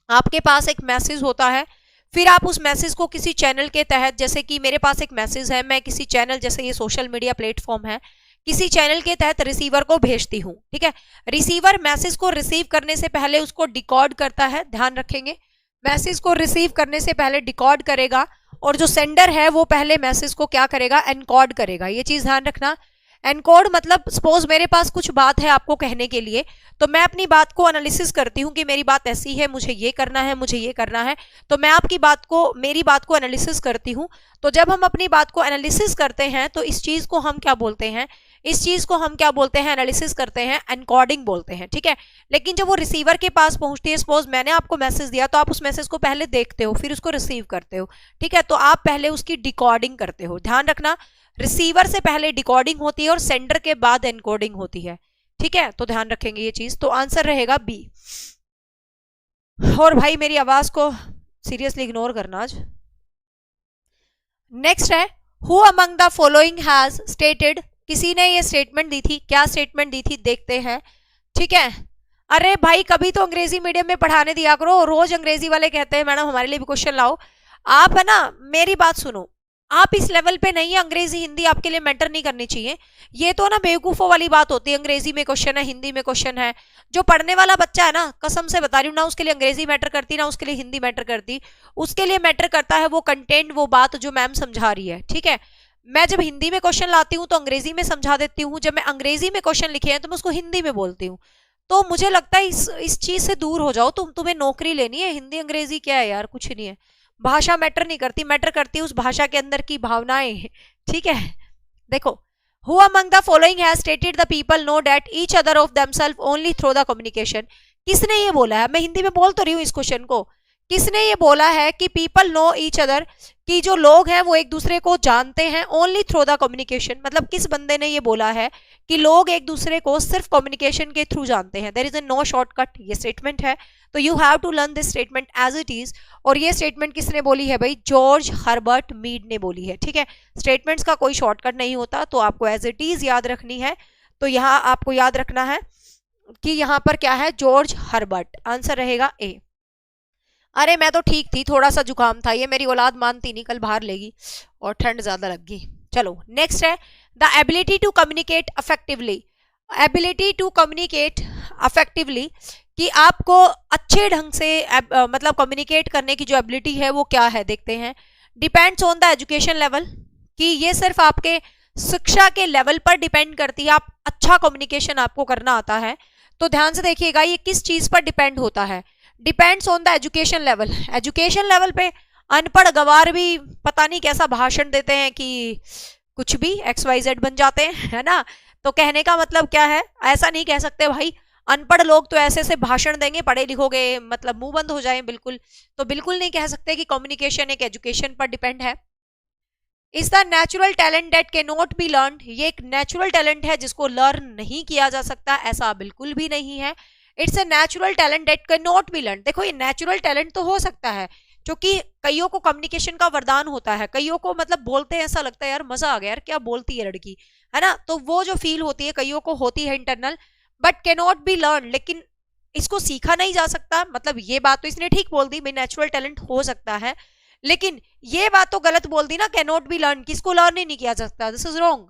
आपके पास एक मैसेज होता है, फिर आप उस मैसेज को किसी चैनल के तहत, जैसे कि मेरे पास एक मैसेज है, मैं किसी चैनल, जैसे ये सोशल मीडिया प्लेटफॉर्म है, किसी चैनल के तहत रिसीवर को भेजती हूँ, ठीक है। रिसीवर मैसेज को रिसीव करने से पहले उसको डिकोड करता है, ध्यान रखेंगे, मैसेज को रिसीव करने से पहले डिकोड करेगा, और जो सेंडर है वो पहले मैसेज को क्या करेगा, एनकोड करेगा। ये चीज ध्यान रखना। एनकोड मतलब सपोज मेरे पास कुछ बात है आपको कहने के लिए, तो मैं अपनी बात को एनालिसिस करती हूँ कि मेरी बात ऐसी है, मुझे ये करना है, मुझे ये करना है, तो मैं आपकी बात को, मेरी बात को एनालिसिस करती हूँ। तो जब हम अपनी बात को एनालिसिस करते हैं तो इस चीज को हम क्या बोलते हैं, इस चीज को हम क्या बोलते हैं, एनालिसिस करते हैं, एनकोडिंग बोलते हैं, ठीक है। लेकिन जब वो रिसीवर के पास पहुंचती है, सपोज मैंने आपको मैसेज दिया, तो आप उस मैसेज को पहले देखते हो, फिर उसको रिसीव करते हो, ठीक है। तो आप पहले उसकी डिकोडिंग करते हो, ध्यान रखना, रिसीवर से पहले डिकोडिंग होती है और सेंडर के बाद एनकोडिंग होती है, ठीक है। तो ध्यान रखेंगे ये चीज। तो आंसर रहेगा बी। और भाई मेरी आवाज को सीरियसली इग्नोर करना आज। नेक्स्ट है, who among the following has stated, किसी ने ये स्टेटमेंट दी थी, क्या स्टेटमेंट दी थी देखते हैं, ठीक है। अरे भाई कभी तो अंग्रेजी मीडियम में पढ़ाने दिया करो, रोज अंग्रेजी वाले कहते हैं मैडम हमारे लिए भी क्वेश्चन लाओ। आप है ना, मेरी बात सुनो, आप इस लेवल पे नहीं है, अंग्रेजी हिंदी आपके लिए मैटर नहीं करनी चाहिए। ये तो ना बेवकूफों वाली बात होती है, अंग्रेजी में क्वेश्चन है, हिंदी में क्वेश्चन है। जो पढ़ने वाला बच्चा है ना, कसम से बता रही हूँ, ना उसके लिए अंग्रेजी मैटर करती, ना उसके लिए हिंदी मैटर करती, उसके लिए मैटर करता है वो कंटेंट, वो बात जो मैम समझा रही है, ठीक है। मैं जब हिंदी में क्वेश्चन लाती हूँ तो अंग्रेजी में समझा देती हूँ, जब मैं अंग्रेजी में क्वेश्चन लिखे हैं तो मैं उसको हिंदी में बोलती हूँ। तो मुझे लगता है इस चीज से दूर हो जाओ, तुम्हें नौकरी लेनी है, हिंदी अंग्रेजी क्या है यार, कुछ नहीं है। भाषा मैटर नहीं करती, मैटर करती है उस भाषा के अंदर की भावनाएं, ठीक है। देखो, who among the following has stated the people know that each other of themself only through the communication, किसने ये बोला है, मैं हिंदी में बोल तो रही हूँ इस क्वेश्चन को, किसने ये बोला है कि पीपल नो ईच अदर, कि जो लोग हैं वो एक दूसरे को जानते हैं ओनली थ्रू द कम्युनिकेशन, मतलब किस बंदे ने ये बोला है कि लोग एक दूसरे को सिर्फ कम्युनिकेशन के थ्रू जानते हैं। There is a no shortcut, ये स्टेटमेंट है, तो you have to learn this statement as it is. और ये स्टेटमेंट किसने बोली है भाई, जॉर्ज हर्बर्ट मीड ने बोली है, ठीक है। स्टेटमेंट्स का कोई शॉर्टकट नहीं होता, तो आपको एज इट इज याद रखनी है। तो यहाँ आपको याद रखना है कि यहाँ पर क्या है, जॉर्ज हर्बर्ट, आंसर रहेगा ए। अरे मैं तो ठीक थी, थोड़ा सा जुकाम था, ये मेरी औलाद मानती नहीं, कल बाहर लेगी और ठंड ज्यादा लग गई। चलो नेक्स्ट है, the ability to communicate effectively, ability to communicate effectively, कि आपको अच्छे ढंग से मतलब कम्युनिकेट करने की जो एबिलिटी है वो क्या है देखते हैं। Depends on the education level, कि ये सिर्फ आपके शिक्षा के लेवल पर डिपेंड करती है, आप अच्छा कम्युनिकेशन आपको करना आता है। तो ध्यान से देखिएगा ये किस चीज पर डिपेंड होता है, depends on the education level. Education level पे अनपढ़ गवार भी पता नहीं कैसा भाषण देते हैं कि कुछ भी XYZ बन जाते हैं, है ना। तो कहने का मतलब क्या है, ऐसा नहीं कह सकते भाई अनपढ़ लोग तो ऐसे से भाषण देंगे, पढ़े लिखोगे मतलब मुंह बंद हो जाए, बिल्कुल तो बिल्कुल नहीं कह सकते कि कम्युनिकेशन एक एजुकेशन पर डिपेंड है। Is the natural talent that can not be learn, ये एक नेचुरल टैलेंट है जिसको लर्न नहीं किया जा सकता, ऐसा बिल्कुल भी नहीं है। It's a natural talent that can not be learn, देखो ये नेचुरल टैलेंट तो हो सकता है, क्योंकि कईयों को कम्युनिकेशन का वरदान होता है, कईयों को मतलब बोलते हैं ऐसा लगता है यार मजा आ गया यार, क्या बोलती है लड़की, है ना। तो वो जो फील होती है कईयों को होती है internal, but can not be learn, लेकिन इसको सीखा नहीं जा सकता, मतलब ये बात तो इसने ठीक बोल दी भाई, नेचुरल टैलेंट हो सकता है, लेकिन ये बात तो गलत बोल दी ना, कैन नॉट बी लर्न, किसको लर्न ही नहीं किया जा सकता, this is wrong.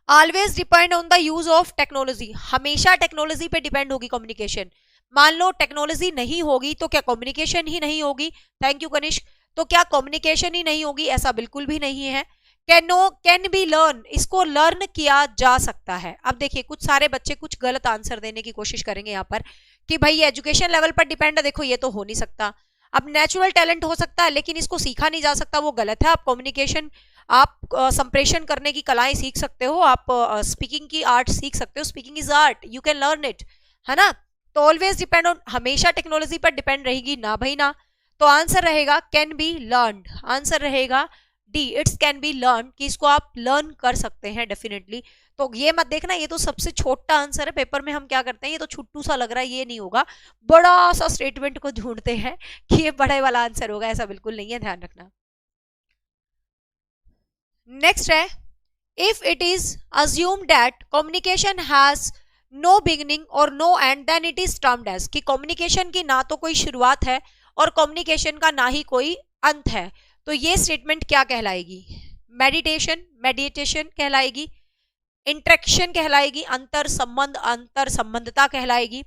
Always depend on the use of technology, हमेशा टेक्नोलॉजी पे डिपेंड होगी कम्युनिकेशन। मान लो टेक्नोलॉजी नहीं होगी तो क्या कम्युनिकेशन ही नहीं होगी? Thank you Kanishk. तो क्या कम्युनिकेशन ही नहीं होगी? ऐसा बिल्कुल भी नहीं है। कैन बी लर्न, इसको लर्न किया जा सकता है। अब देखिए कुछ सारे बच्चे कुछ गलत आंसर देने की कोशिश करेंगे यहाँ पर कि भाई एजुकेशन लेवल पर डिपेंड है, देखो ये तो हो नहीं सकता। अब नेचुरल टैलेंट हो सकता है लेकिन इसको सीखा नहीं जा सकता, वो गलत है। आप कम्युनिकेशन, आप संप्रेषण करने की कलाएं सीख सकते हो, आप स्पीकिंग की आर्ट सीख सकते हो, speaking is art, you can learn it, है ना। तो ऑलवेज डिपेंड ऑन, हमेशा टेक्नोलॉजी पर डिपेंड रहेगी ना भाई ना। तो आंसर रहेगा कैन बी लर्न, आंसर रहेगा D, it's can be learn, कि इसको आप लर्न कर सकते हैं डेफिनेटली। तो ये मत देखना ये तो सबसे छोटा आंसर है, पेपर में हम क्या करते हैं ये तो छुट्टू सा लग रहा है, ये नहीं होगा, बड़ा सा स्टेटमेंट को ढूंढते हैं कि ये बड़े वाला आंसर होगा, ऐसा बिल्कुल नहीं है, ध्यान रखना। नेक्स्ट है, if it is assume that communication has no beginning और no end then it is termed as, कि कम्युनिकेशन की ना तो कोई शुरुआत है और कम्युनिकेशन का ना ही कोई अंत है, तो ये स्टेटमेंट क्या कहलाएगी? मेडिटेशन, मेडिटेशन कहलाएगी, इंटरेक्शन कहलाएगी, अंतर संबंध, अंतर संबंधता कहलाएगी,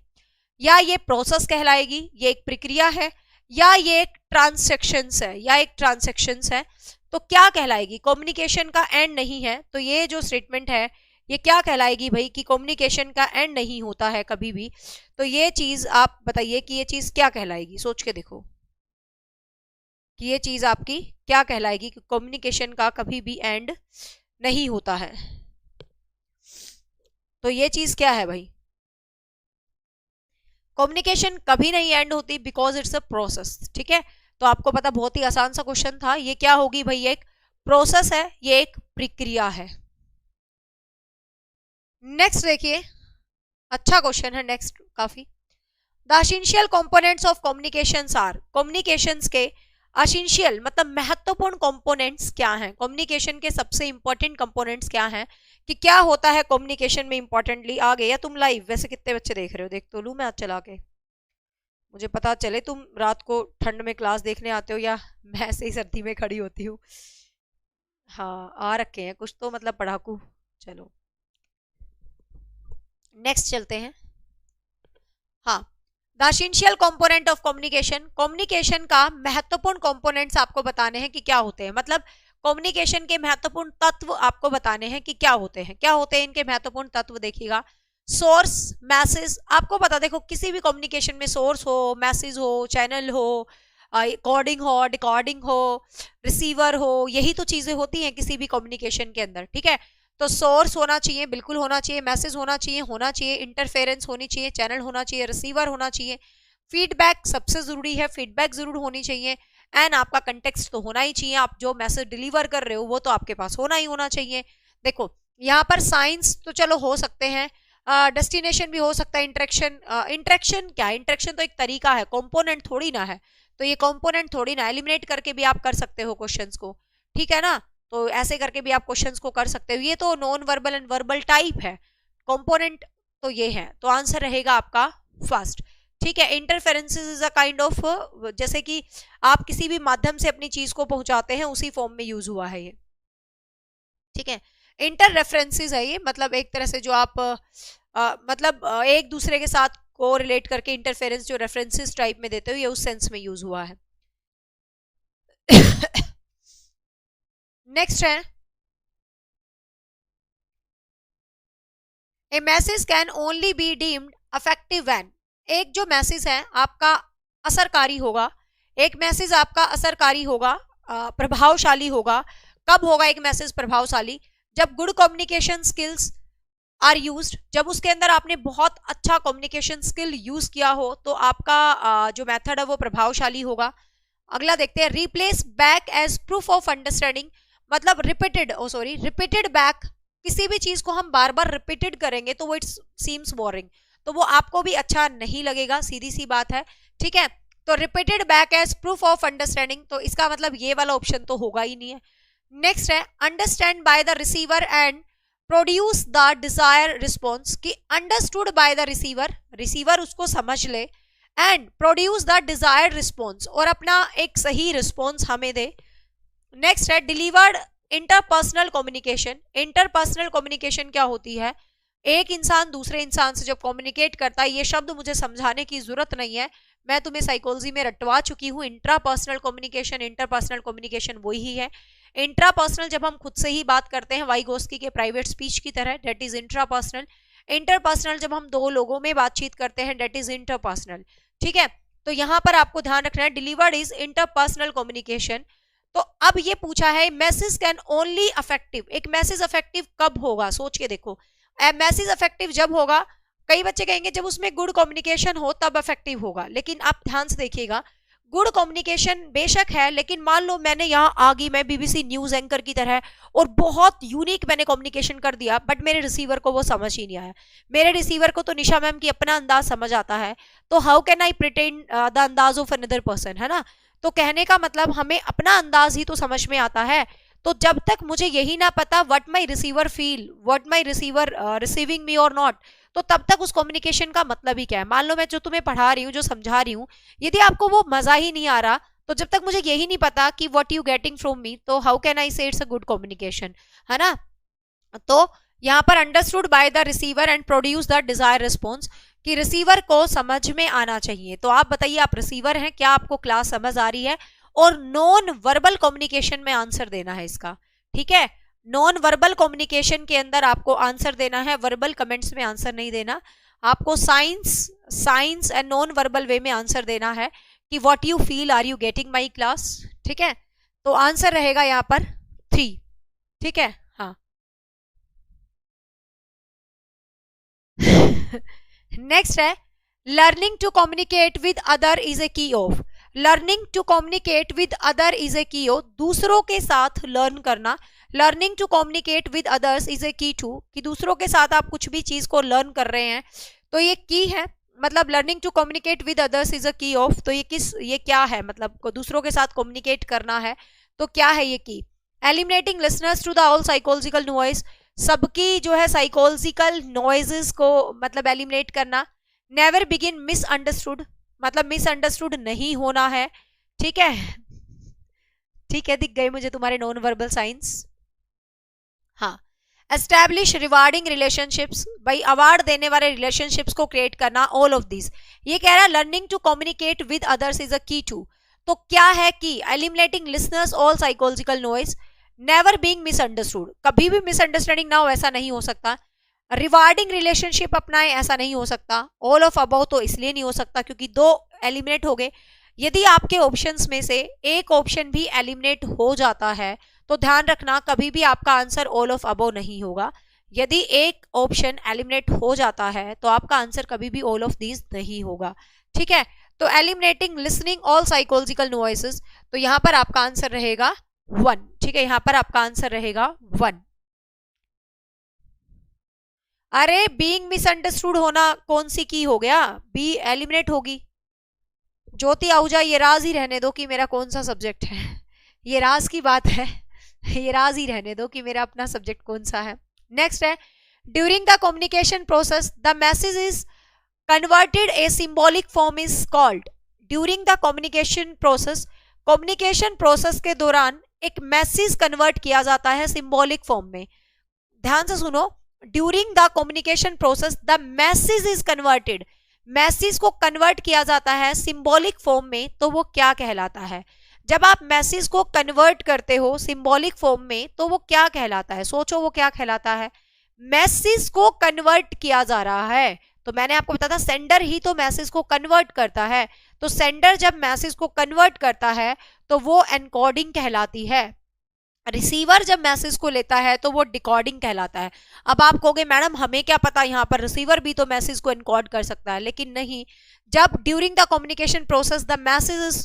या ये प्रोसेस कहलाएगी, ये एक प्रक्रिया है, या ये एक ट्रांसैक्शंस है, या एक ट्रांसैक्शंस है, तो क्या कहलाएगी? कम्युनिकेशन का एंड नहीं है, तो ये जो स्टेटमेंट है ये क्या कहलाएगी भाई, कि कम्युनिकेशन का एंड नहीं होता है कभी भी। तो ये चीज आप बताइए कि ये चीज क्या कहलाएगी, सोच के देखो कि ये चीज आपकी क्या कहलाएगी, कि कम्युनिकेशन का कभी भी एंड नहीं होता है। तो ये चीज क्या है भाई? कम्युनिकेशन कभी नहीं एंड होती बिकॉज इट्स अ प्रोसेस, ठीक है। तो आपको पता, बहुत ही आसान सा क्वेश्चन था, ये क्या होगी भाई? एक प्रोसेस है, ये एक प्रक्रिया है। नेक्स्ट देखिए, अच्छा क्वेश्चन है नेक्स्ट काफी। The essential components of communications are, communications के एसेंशियल मतलब महत्वपूर्ण कंपोनेंट्स क्या हैं? कम्युनिकेशन के सबसे इंपॉर्टेंट कंपोनेंट्स क्या हैं, कि क्या होता है कम्युनिकेशन में इंपॉर्टेंटली? आ गए या तुम लाइव? वैसे कितने बच्चे देख रहे हो, देख तो लूं मैं आज चला के, मुझे पता चले तुम रात को ठंड में क्लास देखने आते हो या मैं ऐसे ही सर्दी में खड़ी होती हूँ। हाँ आ रखे हैं कुछ तो, मतलब पढ़ाकू। चलो नेक्स्ट चलते हैं। हाँ, the essential component of communication, communication का महत्वपूर्ण कंपोनेंट्स आपको बताने हैं कि क्या होते हैं, मतलब कम्युनिकेशन के महत्वपूर्ण तत्व आपको बताने हैं कि क्या होते हैं। क्या होते हैं इनके महत्वपूर्ण तत्व? देखिएगा, सोर्स, मैसेज, आपको पता, देखो किसी भी कम्युनिकेशन में सोर्स हो, मैसेज हो, चैनल हो, कोडिंग हो, डिकोडिंग हो, रिसीवर हो, यही तो चीजें होती हैं किसी भी कम्युनिकेशन के अंदर, ठीक है। तो सोर्स होना चाहिए, बिल्कुल होना चाहिए, मैसेज होना चाहिए, इंटरफेरेंस होनी चाहिए, चैनल होना चाहिए, रिसीवर होना चाहिए, फीडबैक सबसे जरूरी है, फीडबैक जरूर होनी चाहिए, एंड आपका कंटेक्स्ट तो होना ही चाहिए, आप जो मैसेज डिलीवर कर रहे हो वो तो आपके पास होना ही होना चाहिए। देखो यहाँ पर साइंस तो चलो हो सकते हैं, डेस्टिनेशन भी हो सकता है, इंटरेक्शन, इंटरेक्शन क्या है? इंटरेक्शन तो एक तरीका है, कंपोनेंट थोड़ी ना है, तो ये कंपोनेंट थोड़ी ना, एलिमिनेट करके भी आप कर सकते हो क्वेश्चंस को, ठीक है ना। तो ऐसे करके भी आप क्वेश्चंस को कर सकते हो, ये तो non verbal and verbal type है, कंपोनेंट तो ये है। तो आंसर रहेगा आपका फर्स्ट, ठीक है। Interferences is a kind of, जैसे कि आप किसी भी माध्यम से अपनी चीज को पहुंचाते हैं, उसी फॉर्म में यूज हुआ है ये, ठीक है। इंटर रेफरेंसेस है ये, मतलब एक तरह से जो आप मतलब एक दूसरे के साथ को रिलेट करके इंटरफेरेंस जो रेफरेंसेस टाइप में देते हो, ये उस सेंस में यूज हुआ है। नेक्स्ट है, a message can only be deemed effective when, एक जो मैसेज है आपका असरकारी होगा, एक मैसेज आपका असरकारी होगा, प्रभावशाली होगा, कब होगा एक मैसेज प्रभावशाली? जब good communication skills are used, जब उसके अंदर आपने बहुत अच्छा कम्युनिकेशन स्किल यूज किया हो तो आपका जो मेथड है वो प्रभावशाली होगा। अगला देखते हैं, replace back as proof of understanding, मतलब रिपीटेड, सॉरी रिपीटेड बैक, किसी भी चीज को हम बार बार रिपीटेड करेंगे तो वो इट सीम्स बोरिंग, तो वो आपको भी अच्छा नहीं लगेगा, सीधी सी बात है, ठीक है। तो repeated back as proof of understanding, तो इसका मतलब ये वाला ऑप्शन तो होगा ही नहीं है। नेक्स्ट है, understand by the receiver and produce the desire response, कि understood by the receiver, receiver उसको समझ ले, and produce the desired response, और अपना एक सही रिस्पॉन्स हमें दे। नेक्स्ट है delivered interpersonal communication. Interpersonal communication क्या होती है? एक इंसान दूसरे इंसान से जब कम्युनिकेट करता है, ये शब्द मुझे समझाने की जरूरत नहीं है, मैं तुम्हें साइकोलॉजी में रटवा चुकी हूँ। इंट्रापर्सनल कम्युनिकेशन, इंटरपर्सनल कम्युनिकेशन वही है। इंट्रापर्सनल जब हम खुद से ही बात करते हैं वाइगोस्की के प्राइवेट स्पीच की तरह, डेट इज इंट्रापर्सनल। इंटरपर्सनल जब हम दो लोगों में बातचीत करते हैं, डेट इज इंटरपर्सनल। ठीक है, तो यहां पर आपको ध्यान रखना है डिलीवर्ड इज इंटरपर्सनल कम्युनिकेशन। तो अब ये पूछा है मैसेज कैन ओनली अफेक्टिव, एक मैसेज अफेक्टिव कब होगा? सोच के देखो, मैसेज अफेक्टिव जब होगा, कई बच्चे कहेंगे जब उसमें गुड कम्युनिकेशन हो तब अफेक्टिव होगा, लेकिन आप ध्यान से देखिएगा, गुड कम्युनिकेशन बेशक है, लेकिन मान लो मैंने यहाँ आ गई, मैं बीबीसी न्यूज एंकर की तरह और बहुत यूनिक मैंने कम्युनिकेशन कर दिया, बट मेरे रिसीवर को वो समझ ही नहीं आया। मेरे रिसीवर को तो निशा मैम की अपना अंदाज समझ आता है, तो how can I pretend the अंदाज ऑफ अनदर पर्सन, है ना? तो कहने का मतलब हमें अपना अंदाज ही तो समझ में आता है। तो जब तक मुझे यही ना पता what my receiver feel, what my receiver receiving me और नॉट, तो तब तक उस कम्युनिकेशन का मतलब ही क्या है? मान लो मैं जो तुम्हें पढ़ा रही हूँ, जो समझा रही हूँ, यदि आपको वो मजा ही नहीं आ रहा, तो जब तक मुझे यही नहीं पता कि what you getting from me, तो हाउ कैन आई से इट्स अ गुड कम्युनिकेशन, है ना? तो यहाँ पर understood by the receiver and produce the desire response, कि रिसीवर को समझ में आना चाहिए। तो आप बताइए, आप रिसीवर हैं, क्या आपको क्लास समझ आ रही है? और नॉन वर्बल कम्युनिकेशन में आंसर देना है इसका, ठीक है? नॉन वर्बल कम्युनिकेशन के अंदर आपको आंसर देना है, वर्बल कमेंट्स में आंसर नहीं देना आपको। Signs and non verbal way में आंसर देना है कि what you feel, are you getting my class, ठीक है? तो आंसर रहेगा यहाँ पर 3, ठीक है? हाँ नेक्स्ट है learning to communicate with other is a key of. Learning to communicate with other is a key of, दूसरों के साथ लर्न करना। Learning to communicate with others is a key to, कि दूसरों के साथ आप कुछ भी चीज को लर्न कर रहे हैं, तो ये की है। मतलब learning to communicate with others is a key of, तो ये क्या है? मतलब दूसरों के साथ कम्युनिकेट करना है, तो क्या है ये की? Eliminating listeners to the all psychological noise, सबकी जो है साइकोलॉजिकल नॉइजेस को मतलब एलिमिनेट करना। नेवर बिगिन मिसअंडरस्टूड, मतलब मिसअंडरस्टूड नहीं होना है, ठीक है? ठीक है, दिख गए मुझे तुम्हारे नॉन वर्बल साइंस। हाँ, एस्टैब्लिश रिवार्डिंग रिलेशनशिप्स, भाई अवार्ड देने वाले रिलेशनशिप्स को क्रिएट करना, ऑल ऑफ दिस। ये कह रहा है learning to communicate with others is a key to, तो क्या है कि eliminating listeners all psychological noise, never being misunderstood, कभी भी मिसअंडरस्टैंडिंग ना हो, ऐसा नहीं हो सकता। रिवार्डिंग रिलेशनशिप अपनाएं, ऐसा नहीं हो सकता। ऑल ऑफ अबव तो इसलिए नहीं हो सकता क्योंकि 2 एलिमिनेट हो गए। यदि आपके ऑप्शंस में से एक ऑप्शन भी एलिमिनेट हो जाता है, तो ध्यान रखना कभी भी आपका आंसर ऑल ऑफ अबव नहीं होगा। यदि एक ऑप्शन एलिमिनेट हो जाता है तो आपका आंसर कभी भी ऑल ऑफ दीज नहीं होगा, ठीक है? तो eliminating listening all psychological noises, तो यहां पर आपका आंसर रहेगा 1, ठीक है? यहां पर आपका आंसर रहेगा 1। अरे बीइंग मिसअंडरस्टूड होना कौन सी की हो गया? बी एलिमिनेट होगी। ज्योति आहूजा, ये राज ही रहने दो कि मेरा कौन सा सब्जेक्ट है, ये राज की बात है, ये राज ही रहने दो कि मेरा अपना सब्जेक्ट कौन सा है। नेक्स्ट है during the communication process the message is converted a symbolic form is called. During the communication process के दौरान एक मैसेज कन्वर्ट किया जाता है सिंबॉलिक फॉर्म में। ध्यान से सुनो, during the communication process the message is converted, message को कन्वर्ट किया जाता है सिंबॉलिक फॉर्म में, तो वो क्या कहलाता है? जब आप मैसेज को कन्वर्ट करते हो सिंबॉलिक फॉर्म में, तो वो क्या कहलाता है? सोचो वो क्या कहलाता है? मैसेज को कन्वर्ट किया जा रहा है, तो मैंने आपको बताया था सेंडर ही तो मैसेज को कन्वर्ट करता है। तो सेंडर जब मैसेज को कन्वर्ट करता है तो वो एनकोडिंग कहलाती है। रिसीवर जब मैसेज को लेता है तो वो डिकोडिंग कहलाता है। अब आप कहोगे मैडम हमें क्या पता, यहाँ पर रिसीवर भी तो मैसेज को एनकोड कर सकता है, लेकिन नहीं। जब during the communication process the message,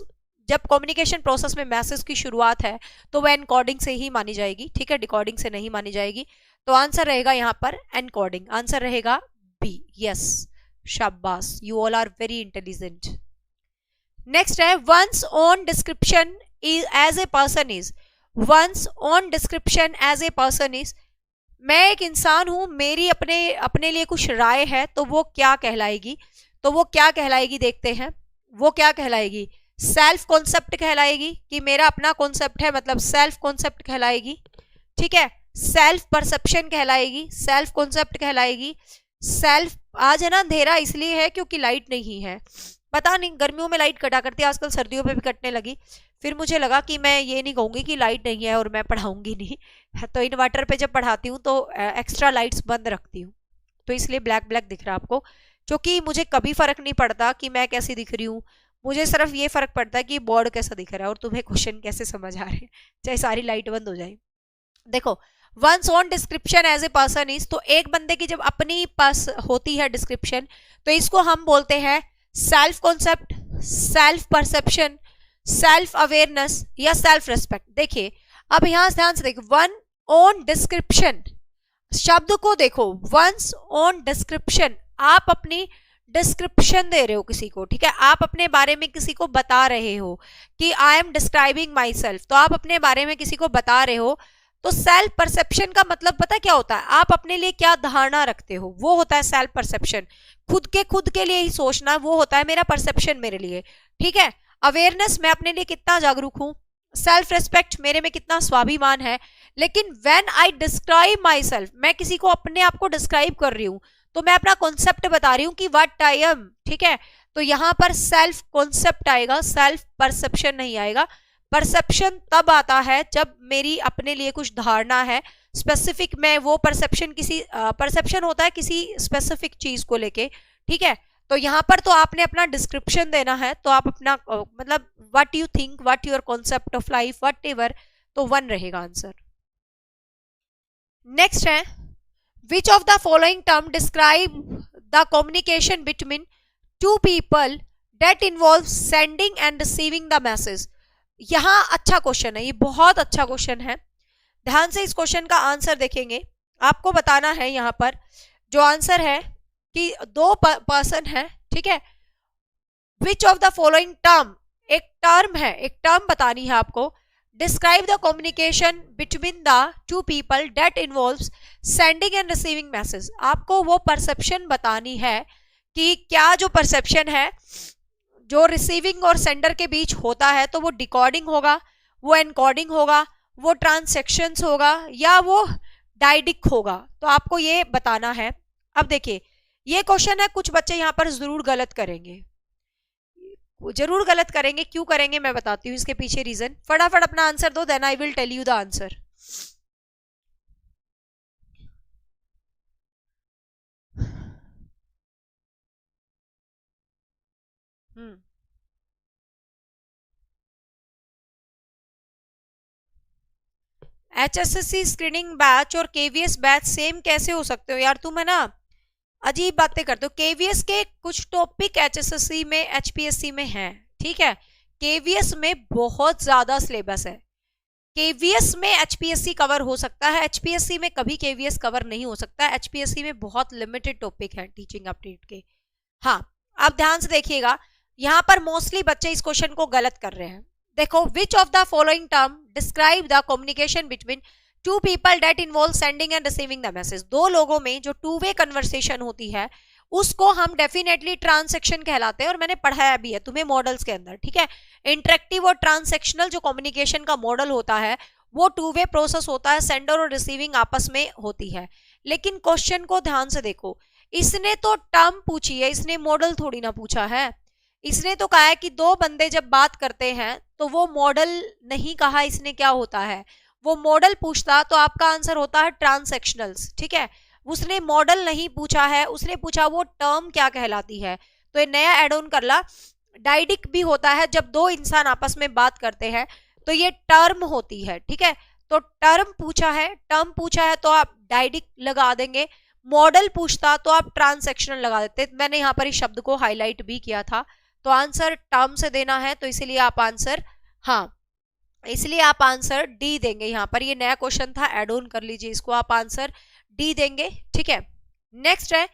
जब कम्युनिकेशन प्रोसेस में मैसेज की शुरुआत है तो वह एनकोडिंग से ही मानी जाएगी, ठीक है? डिकोडिंग से नहीं मानी जाएगी। तो आंसर रहेगा यहाँ पर एनकोडिंग, आंसर रहेगा बी। यस, शाबाश, you all are very intelligent. Next है one's own description as a person is, one's own description as a person is, मैं एक इंसान हूं, मेरी अपने अपने लिए कुछ राय है, तो वो क्या कहलाएगी? तो वो क्या कहलाएगी देखते हैं। वो क्या कहलाएगी? सेल्फ कॉन्सेप्ट कहलाएगी, कि मेरा अपना कॉन्सेप्ट है, मतलब सेल्फ कॉन्सेप्ट कहलाएगी। ठीक है, सेल्फ परसेप्शन कहलाएगी, सेल्फ कॉन्सेप्ट कहलाएगी। सेल्फ, आज है ना अंधेरा इसलिए है क्योंकि लाइट नहीं है, पता नहीं गर्मियों में लाइट कटा करती है, आजकल सर्दियों में भी कटने लगी। फिर मुझे लगा कि मैं ये नहीं कहूंगी कि लाइट नहीं है और मैं पढ़ाऊंगी नहीं तो इन्वर्टर पे जब पढ़ाती हूँ तो एक्स्ट्रा लाइट्स बंद रखती हूँ, तो इसलिए ब्लैक ब्लैक दिख रहा है आपको। क्योंकि मुझे कभी फर्क नहीं पड़ता कि मैं कैसी दिख रही हूँ, मुझे सिर्फ ये फर्क पड़ता है कि बोर्ड कैसा दिख रहा है और तुम्हें क्वेश्चन कैसे समझ आ रहे हैं, चाहे सारी लाइट बंद हो जाए। देखो, one's own description as a person is, तो एक बंदे की जब अपनी पास होती है डिस्क्रिप्शन, तो इसको हम बोलते हैं self concept, self perception, self awareness या सेल्फ रेस्पेक्ट। देखिए अब यहां ध्यान से देखो, वन ओन डिस्क्रिप्शन शब्द को देखो, वंस ओन डिस्क्रिप्शन, आप अपनी डिस्क्रिप्शन दे रहे हो किसी को, ठीक है, आप अपने बारे में किसी को बता रहे हो कि I am describing my self, तो आप अपने बारे में किसी को बता रहे हो। तो सेल्फ परसेप्शन का मतलब पता क्या होता है? आप अपने लिए क्या धारणा रखते हो, वो होता है सेल्फ परसेप्शन। खुद के लिए ही सोचना, वो होता है मेरा परसेप्शन मेरे लिए। ठीक है, अवेयरनेस, मैं अपने लिए कितना जागरूक हूं। सेल्फ रिस्पेक्ट, मेरे में कितना स्वाभिमान है। लेकिन when I describe my self, मैं किसी को अपने आप को डिस्क्राइब कर रही हूं, तो मैं अपना कॉन्सेप्ट बता रही हूं कि व्हाट आई एम। ठीक है, तो यहां पर सेल्फ कॉन्सेप्ट आएगा, सेल्फ परसेप्शन नहीं आएगा। परसेप्शन तब आता है जब मेरी अपने लिए कुछ धारणा है स्पेसिफिक, मैं वो परसेप्शन किसी परसेप्शन होता है किसी स्पेसिफिक चीज को लेके। ठीक है, तो यहाँ पर तो आपने अपना डिस्क्रिप्शन देना है, तो आप अपना मतलब what you think, what your concept of life, whatever, तो वन रहेगा आंसर। नेक्स्ट है, which of the following term describe the communication between two people that involve sending and receiving the message. यहां अच्छा question है, ये बहुत अच्छा question है, ध्यान से इस क्वेश्चन का आंसर देखेंगे। आपको बताना है यहाँ पर जो आंसर है कि दो पर्सन है, ठीक है, which of the following term, एक टर्म है, एक टर्म बतानी है आपको, describe the communication between the two people that involves sending and receiving message. आपको वो परसेप्शन बतानी है कि क्या जो परसेप्शन है जो रिसीविंग और सेंडर के बीच होता है, तो वो डिकोडिंग होगा, वो एनकोडिंग होगा, वो ट्रांसैक्शंस होगा, या वो डाइडिक होगा। तो आपको ये बताना है। अब देखिए ये क्वेश्चन है, कुछ बच्चे यहाँ पर जरूर गलत करेंगे, जरूर गलत करेंगे, क्यों करेंगे मैं बताती हूँ इसके पीछे रीजन। फटाफट अपना आंसर दो, then I will tell you the answer. HSSC screening batch और KVS बैच सेम कैसे हो सकते हो यार, तुम है ना अजीब बातें करते हो। KVS के कुछ टॉपिक HSSC में HPSC में है, ठीक है, KVS में बहुत ज्यादा सिलेबस है। KVS में HPSC कवर हो सकता है, HPSC में कभी KVS कवर नहीं हो सकता। HPSC में बहुत लिमिटेड टॉपिक है टीचिंग अपडेट के। हाँ, आप ध्यान से देखिएगा, यहाँ पर मोस्टली बच्चे इस क्वेश्चन को गलत कर रहे हैं। देखो, which of the following term describe the communication between two people that involve sending and receiving the message. दो लोगों में जो टू वे कन्वर्सेशन होती है उसको हम डेफिनेटली ट्रांसैक्शन कहलाते हैं, और मैंने पढ़ाया भी है तुम्हें मॉडल्स के अंदर। ठीक है, इंटरेक्टिव और ट्रांसैक्शनल जो कम्युनिकेशन का मॉडल होता है वो टू वे प्रोसेस होता है, सेंडर और रिसीविंग आपस में होती है। लेकिन क्वेश्चन को ध्यान से देखो, इसने तो टर्म पूछी है, इसने मॉडल थोड़ी ना पूछा है। इसने तो कहा है कि दो बंदे जब बात करते हैं, तो वो मॉडल नहीं कहा इसने क्या होता है। वो मॉडल पूछता तो आपका आंसर होता है ट्रांसैक्शनल्स। ठीक है, उसने मॉडल नहीं पूछा है, उसने पूछा वो टर्म क्या कहलाती है। तो ये नया एड ऑन कर ला, डाइडिक भी होता है जब दो इंसान आपस में बात करते हैं, तो ये टर्म होती है। ठीक है, तो टर्म पूछा है तो आप डाइडिक लगा देंगे, मॉडल पूछता तो आप ट्रांसैक्शनल लगा देते। मैंने यहाँ पर इस शब्द को हाईलाइट भी किया था, तो आंसर टर्म से देना है, तो इसलिए आप आंसर, हाँ इसलिए आप आंसर डी देंगे। यहाँ पर ये नया क्वेश्चन था, एड ऑन कर लीजिए इसको, आप आंसर डी देंगे। ठीक है, नेक्स्ट है,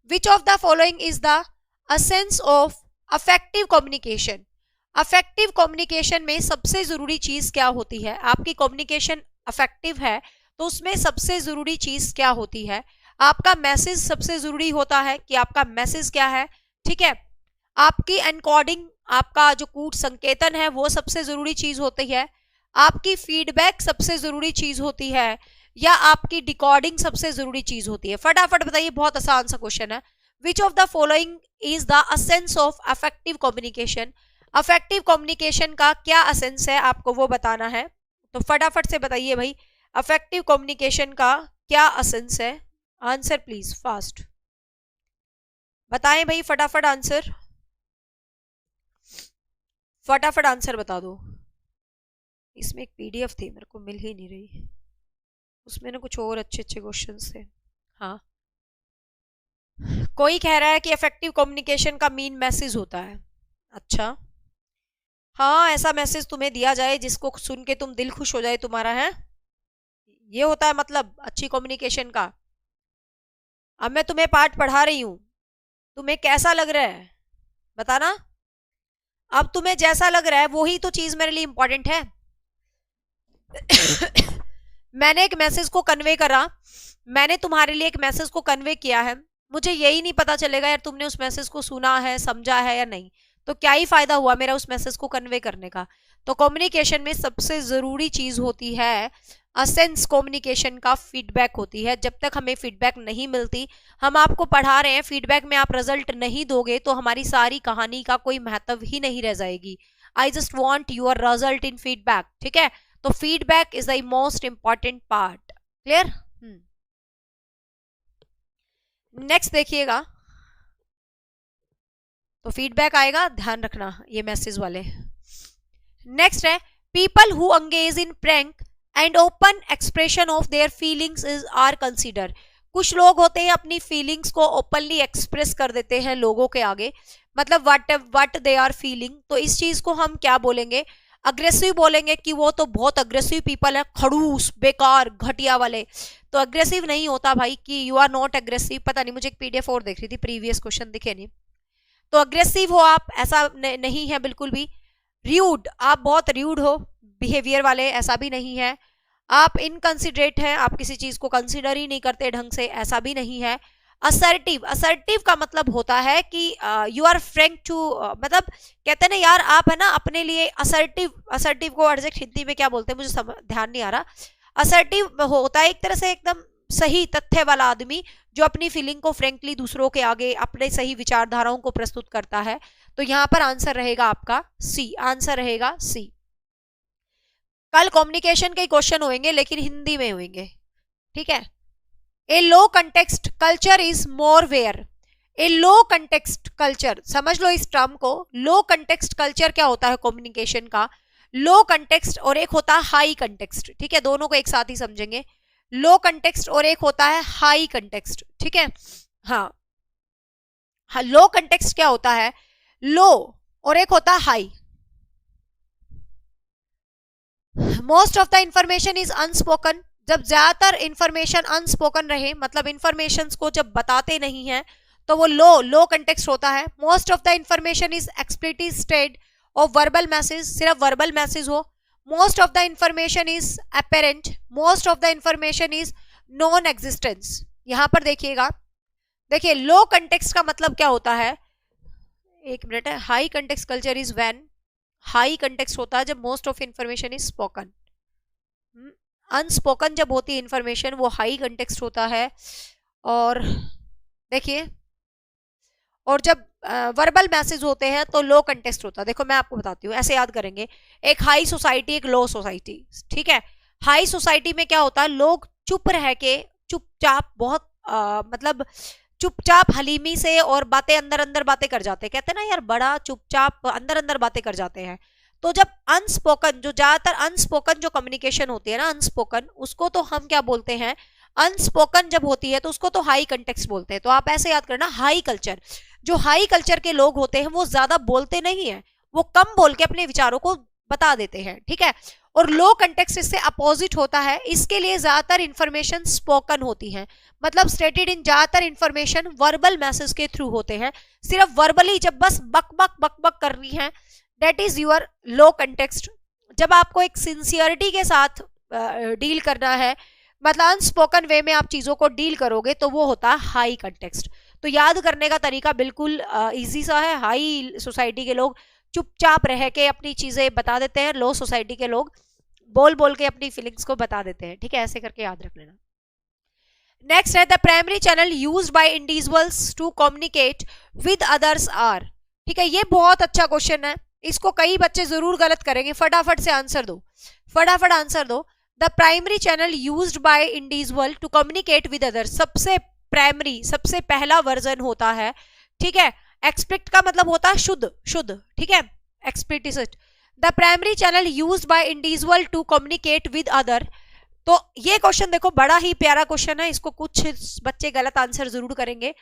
which of the following is the essence of affective communication. Affective communication में सबसे जरूरी चीज क्या होती है? आपकी कम्युनिकेशन अफेक्टिव है तो उसमें सबसे जरूरी चीज क्या होती है, आपका मैसेज सबसे जरूरी होता है कि आपका मैसेज क्या है, ठीक है। आपकी एनकोडिंग, आपका जो कूट संकेतन है वो सबसे जरूरी चीज होती है, आपकी फीडबैक सबसे जरूरी चीज होती है, या आपकी डिकोडिंग सबसे जरूरी चीज होती है। फटाफट बताइए, बहुत आसान सा क्वेश्चन है। Which of the following is the essence of affective communication. Affective communication का क्या एसेंस है, आपको वो बताना है। तो फटाफट से बताइए भाई, अफेक्टिव कम्युनिकेशन का क्या एसेंस है। आंसर प्लीज फास्ट बताएं भाई, फटाफट आंसर, फटाफट आंसर बता दो। इसमें एक पीडीएफ थी, मेरे को मिल ही नहीं रही, उसमें ना कुछ और अच्छे अच्छे क्वेश्चंस थे। हाँ, कोई कह रहा है कि इफेक्टिव कम्युनिकेशन का मीन मैसेज होता है। अच्छा, हाँ, ऐसा मैसेज तुम्हें दिया जाए जिसको सुन के तुम दिल खुश हो जाए तुम्हारा, है ये होता है मतलब अच्छी कम्युनिकेशन का। अब मैं तुम्हें पाठ पढ़ा रही हूं, तुम्हें कैसा लग रहा है बताना। अब तुम्हें जैसा लग रहा है वही तो चीज मेरे लिए इंपॉर्टेंट है। मैंने एक मैसेज को कन्वे करा, मैंने तुम्हारे लिए एक मैसेज को कन्वे किया है, मुझे यही नहीं पता चलेगा यार तुमने उस मैसेज को सुना है, समझा है या नहीं, तो क्या ही फायदा हुआ मेरा उस मैसेज को कन्वे करने का। तो कम्युनिकेशन में सबसे जरूरी चीज होती है, असेंस कम्युनिकेशन का फीडबैक होती है। जब तक हमें फीडबैक नहीं मिलती, हम आपको पढ़ा रहे हैं, फीडबैक में आप रिजल्ट नहीं दोगे तो हमारी सारी कहानी का कोई महत्व ही नहीं रह जाएगी। I just want your result in feedback, ठीक है। तो feedback is the most important part. Clear? Next देखिएगा, तो फीडबैक आएगा, ध्यान रखना ये मैसेज वाले। नेक्स्ट है, people who engage in prank and open expression of their feelings is are consider. कुछ लोग होते हैं अपनी फीलिंग्स को ओपनली एक्सप्रेस कर देते हैं लोगों के आगे, मतलब व्हाट दे आर फीलिंग, तो इस चीज को हम क्या बोलेंगे, अग्रेसिव बोलेंगे कि वो तो बहुत अग्रेसिव पीपल है, खड़ूस, बेकार, घटिया वाले। तो अग्रेसिव नहीं होता भाई, कि यू आर नॉट अग्रेसिव। पता नहीं, मुझे एक पीडीएफ और देख रही थी, प्रीवियस क्वेश्चन दिखे नहीं। तो अग्रेसिव हो आप, ऐसा नहीं है बिल्कुल भी। र्यूड, आप बहुत र्यूड हो बिहेवियर वाले, ऐसा भी नहीं है। आप इनकंसिडरेट हैं, आप किसी चीज को कंसिडर ही नहीं करते ढंग से, ऐसा भी नहीं है। असर्टिव, असर्टिव का मतलब होता है कि यू आर फ्रैंक टू, मतलब कहते हैं ना यार, आप है ना अपने लिए असर्टिव, असर्टिव को एग्जैक्ट हिंदी में क्या बोलते हैं मुझे ध्यान नहीं आ रहा। असर्टिव होता है एक तरह से एकदम सही तथ्य वाला आदमी, जो अपनी फीलिंग को फ्रेंकली दूसरों के आगे अपने सही विचारधाराओं को प्रस्तुत करता है। तो यहां पर आंसर रहेगा आपका सी, आंसर रहेगा सी। कल कम्युनिकेशन के क्वेश्चन होंगे लेकिन हिंदी में होंगे, ठीक है। A low context culture is more where. A low context culture, समझ लो इस टर्म को। लो कंटेक्स्ट कल्चर क्या होता है कम्युनिकेशन का, लो कंटेक्स्ट और एक होता है हाई कंटेक्स्ट, ठीक है, दोनों को एक साथ ही समझेंगे। लो कंटेक्स्ट और एक होता है हाई कंटेक्स्ट, ठीक है। हाँ, लो कंटेक्स्ट क्या होता है, लो और एक होता है high. Most of the information is unspoken, जब ज्यादातर इंफॉर्मेशन अनस्पोकन रहे, मतलब इंफॉर्मेशन को जब बताते नहीं है, तो वो लो कंटेक्स्ट होता है। Most of the information is explicit state of verbal message, सिर्फ वर्बल मैसेज हो। Most of the information is apparent, most of the information is non existence. यहां पर देखिएगा, देखिए लो कंटेक्स्ट का मतलब क्या होता है, एक मिनट है। High context culture is when, high context होता है जब most of information is spoken. Unspoken जब होती है इंफॉर्मेशन वो हाई कंटेक्स्ट होता है। और देखिए, और जब वर्बल मैसेज होते हैं तो लो कंटेक्स्ट होता है। देखो मैं आपको बताती हूँ, ऐसे याद करेंगे, एक हाई सोसाइटी, एक लो सोसाइटी, ठीक है। हाई सोसाइटी में क्या होता है, लोग चुप रह के, चुपचाप, बहुत मतलब चुपचाप हलीमी से और बातें अंदर अंदर बातें कर जाते हैं, कहते हैं ना यार बड़ा चुपचाप अंदर अंदर बातें कर जाते हैं। तो जब अनस्पोकन, जो ज्यादातर अनस्पोकन जो कम्युनिकेशन होती है ना, अनस्पोकन, उसको तो हम क्या बोलते हैं, अनस्पोकन जब होती है तो उसको तो हाई कंटेक्स्ट बोलते हैं। तो आप ऐसे याद करना, हाई कल्चर, जो हाई कल्चर के लोग होते हैं वो ज्यादा बोलते नहीं है, वो कम बोल के अपने विचारों को बता देते हैं, ठीक है। और लो कंटेक्स्ट इससे अपोजिट होता है, इसके लिए ज्यादातर इंफॉर्मेशन स्पोकन होती है, मतलब स्टेटेड इन, ज्यादातर इंफॉर्मेशन वर्बल मैसेज के थ्रू होते हैं। सिर्फ वर्बली जब बस बक बक बक बक कर रही है, that is your low context. जब आपको एक सिंसियरिटी के साथ डील करना है, मतलब अनस्पोकन वे में आप चीजों को डील करोगे तो वो होता है हाई कंटेक्स्ट। तो याद करने का तरीका बिल्कुल इजी सा है। हाई सोसाइटी के लोग चुपचाप रह के अपनी चीजें बता देते हैं, लो सोसाइटी के लोग बोल बोल के अपनी फीलिंग्स को बता देते हैं। ठीक है, ऐसे करके याद रख लेना। नेक्स्ट है the primary channel used by individuals to communicate with others are. ठीक है, ये बहुत अच्छा क्वेश्चन है, इसको कई बच्चे जरूर गलत करेंगे। फटाफट से आंसर दो, फटाफट आंसर दो। The primary channel used by individual to communicate with others, सबसे प्राइमरी, सबसे पहला वर्जन होता है। ठीक है, एक्सप्लिसिट का मतलब होता है शुद्ध, शुद्ध। ठीक है, explicit. The primary channel used by individual to communicate with other. तो ये क्वेश्चन देखो बड़ा ही प्यारा क्वेश्चन है, इसको कुछ बच्चे गलत आंसर जरूर करेंगे।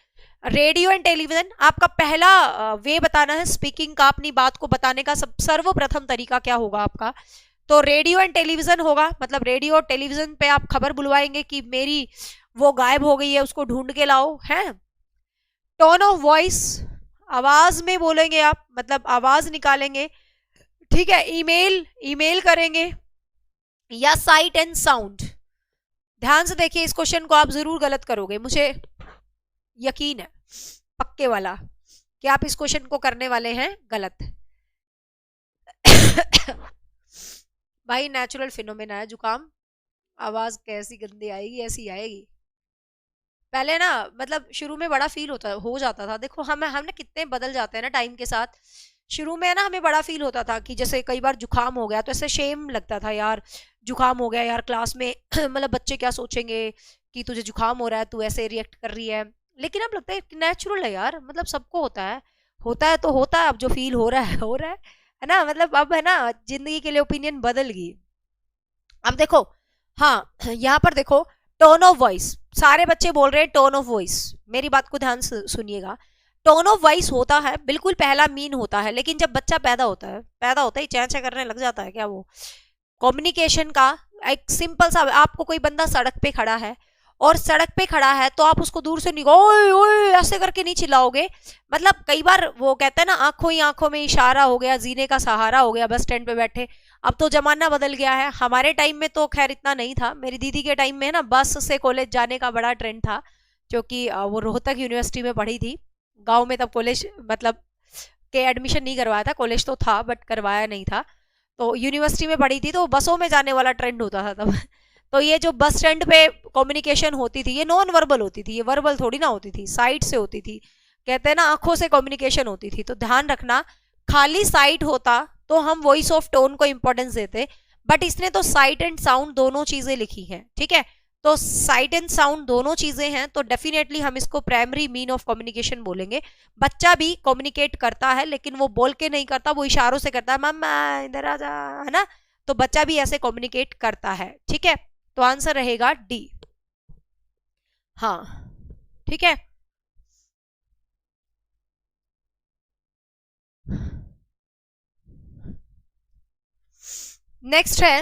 रेडियो एंड टेलीविजन, आपका पहला वे बताना है स्पीकिंग का, अपनी बात को बताने का सर्वप्रथम तरीका क्या होगा आपका, तो रेडियो एंड टेलीविजन होगा। मतलब रेडियो और टेलीविजन पे आप खबर बुलवाएंगे कि मेरी वो गायब हो गई है, उसको ढूंढ के लाओ, है। टोन ऑफ वॉइस, आवाज में बोलेंगे आप, मतलब आवाज निकालेंगे। ठीक है, ईमेल, ईमेल करेंगे, या साइट एंड साउंड। ध्यान से देखिए, इस क्वेश्चन को आप जरूर गलत करोगे, मुझे यकीन है पक्के वाला कि आप इस क्वेश्चन को करने वाले हैं गलत। भाई नेचुरल फिनोमेना है जुकाम, आवाज कैसी गंदी आएगी, ऐसी आएगी। पहले ना मतलब शुरू में बड़ा फील होता हो जाता था, देखो हमने कितने बदल जाते हैं ना टाइम के साथ। शुरू में ना हमें बड़ा फील होता था कि जैसे कई बार जुकाम हो गया तो ऐसे शेम लगता था, यार जुकाम हो गया यार क्लास में मतलब बच्चे क्या सोचेंगे कि तुझे जुकाम हो रहा है, तू ऐसे रिएक्ट कर रही है। लेकिन अब लगता है नेचुरल है यार, मतलब सबको होता है, होता है तो होता है, अब जो फील हो रहा है हो रहा है ना। मतलब अब है ना, जिंदगी के लिए ओपिनियन बदल गई। अब देखो, हाँ यहाँ पर देखो टोन ऑफ वॉइस, सारे बच्चे बोल रहे हैं टोन ऑफ वॉइस, मेरी बात को ध्यान से सुनिएगा। टोन ऑफ वॉइस होता है बिल्कुल पहला मीन होता है, लेकिन जब बच्चा पैदा होता है चैं चैं करने लग जाता है क्या, वो कम्युनिकेशन का एक सिंपल सा, आपको कोई बंदा सड़क पे खड़ा है और सड़क पे खड़ा है तो आप उसको दूर से निगाह ओए ओए ऐसे करके नहीं चिल्लाओगे। मतलब कई बार वो कहते हैं ना, आंखों ही आंखों में इशारा हो गया, जीने का सहारा हो गया बस स्टैंड पे बैठे। अब तो जमाना बदल गया है, हमारे टाइम में तो खैर इतना नहीं था, मेरी दीदी के टाइम में ना बस से कॉलेज जाने का बड़ा ट्रेंड था, क्योंकि वो रोहतक यूनिवर्सिटी में पढ़ी थी। गाँव में तब कॉलेज मतलब के एडमिशन नहीं करवाया था, कॉलेज तो था बट करवाया नहीं था, तो यूनिवर्सिटी में पढ़ी थी, तो बसों में जाने वाला ट्रेंड होता था तब। तो ये जो बस स्टैंड पे कम्युनिकेशन होती थी ये नॉन वर्बल होती थी, ये वर्बल थोड़ी ना होती थी, साइट से होती थी। कहते हैं ना आंखों से कम्युनिकेशन होती थी। तो ध्यान रखना, खाली साइट होता तो हम वॉइस ऑफ टोन को इंपॉर्टेंस देते, बट इसने तो साइट एंड साउंड दोनों चीजें लिखी हैं। ठीक है, तो साइट एंड साउंड दोनों चीजें हैं, तो डेफिनेटली हम इसको प्राइमरी मीन ऑफ कम्युनिकेशन बोलेंगे। बच्चा भी कम्युनिकेट करता है, लेकिन वो बोल के नहीं करता, वो इशारों से करता है, मम्मा इधर आ जा, है ना। तो बच्चा भी ऐसे कम्युनिकेट करता है। ठीक है, तो आंसर रहेगा डी। हाँ ठीक है, नेक्स्ट है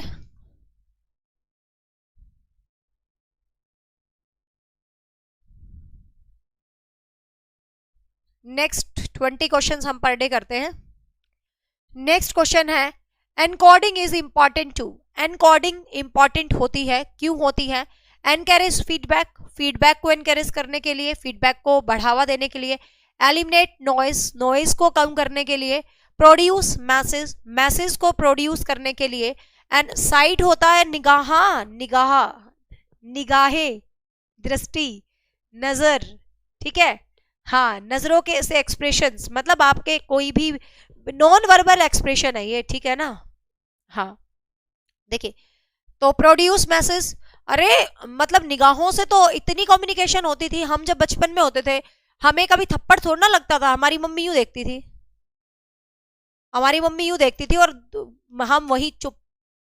नेक्स्ट 20 क्वेश्चंस हम पर डे करते हैं। नेक्स्ट क्वेश्चन है encoding is important to. Encoding important होती है, क्यों होती है? एनकरेज फीडबैक, फीडबैक को एनकरेज करने के लिए, फीडबैक को बढ़ावा देने के लिए। एलिमिनेट नॉइज, नॉइज को कम करने के लिए। प्रोड्यूस मैसेज, मैसेज को प्रोड्यूस करने के लिए। एंड साइट होता है निगाह, निगाह, निगाहे, दृष्टि, नजर। ठीक है, हाँ नजरों के से एक्सप्रेशंस, मतलब आपके कोई भी नॉन वर्बल एक्सप्रेशन है ये। ठीक है ना, हाँ देखिए, तो प्रोड्यूस मैसेज, अरे मतलब निगाहों से तो इतनी कम्युनिकेशन होती थी, हम जब बचपन में होते थे हमें कभी थप्पड़ थोड़ा ना लगता था, हमारी मम्मी यूं देखती थी, हमारी मम्मी यूं देखती थी और हम वही चुप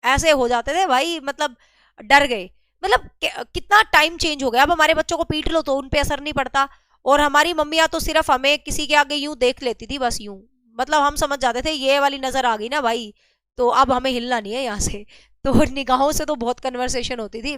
ऐसे हो जाते थे भाई, मतलब डर गए। मतलब कितना टाइम चेंज हो गया, अब हमारे बच्चों को पीट लो तो उन पे असर नहीं पड़ता, और हमारी मम्मियाँ तो सिर्फ हमें किसी के आगे यूं देख लेती थी, बस यूं, मतलब हम समझ जाते थे ये वाली नजर आ गई ना भाई, तो अब हमें हिलना नहीं है यहाँ से। तो निगाहों से तो बहुत कन्वर्सेशन होती थी।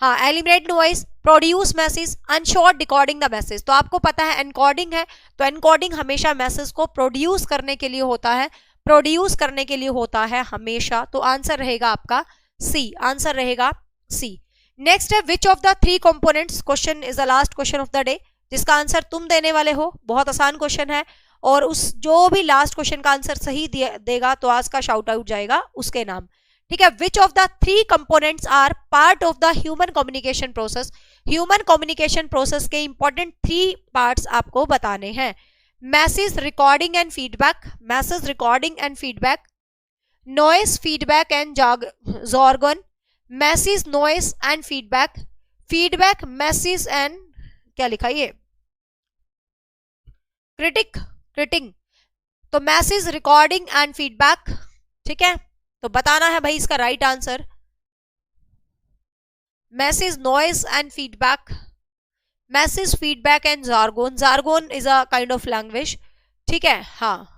हाँ, eliminate noise, produce message, ensure decoding the message. तो आपको पता है एनकोडिंग है, तो एनकोडिंग हमेशा मैसेज को प्रोड्यूस करने के लिए होता है, प्रोड्यूस करने के लिए होता है हमेशा। तो आंसर रहेगा आपका सी, आंसर रहेगा सी। नेक्स्ट है which of the three components, question is the last question of the day, जिसका आंसर तुम देने वाले हो। बहुत आसान क्वेश्चन है, और उस जो भी लास्ट क्वेश्चन का आंसर सही देगा तो आज का शाउट आउट जाएगा उसके नाम। ठीक है, which of the three components are part of the human communication process. Human communication process के इंपॉर्टेंट थ्री पार्ट्स आपको बताने हैं। Message recording and feedback, message recording and feedback, noise feedback and jargon, message noise and feedback, feedback message and क्या लिखा ये क्रिटिंग। तो message recording and feedback. ठीक है, तो बताना है भाई इसका right answer. Message noise and feedback, message feedback and jargon. Jargon is a kind of language. ठीक है, हाँ,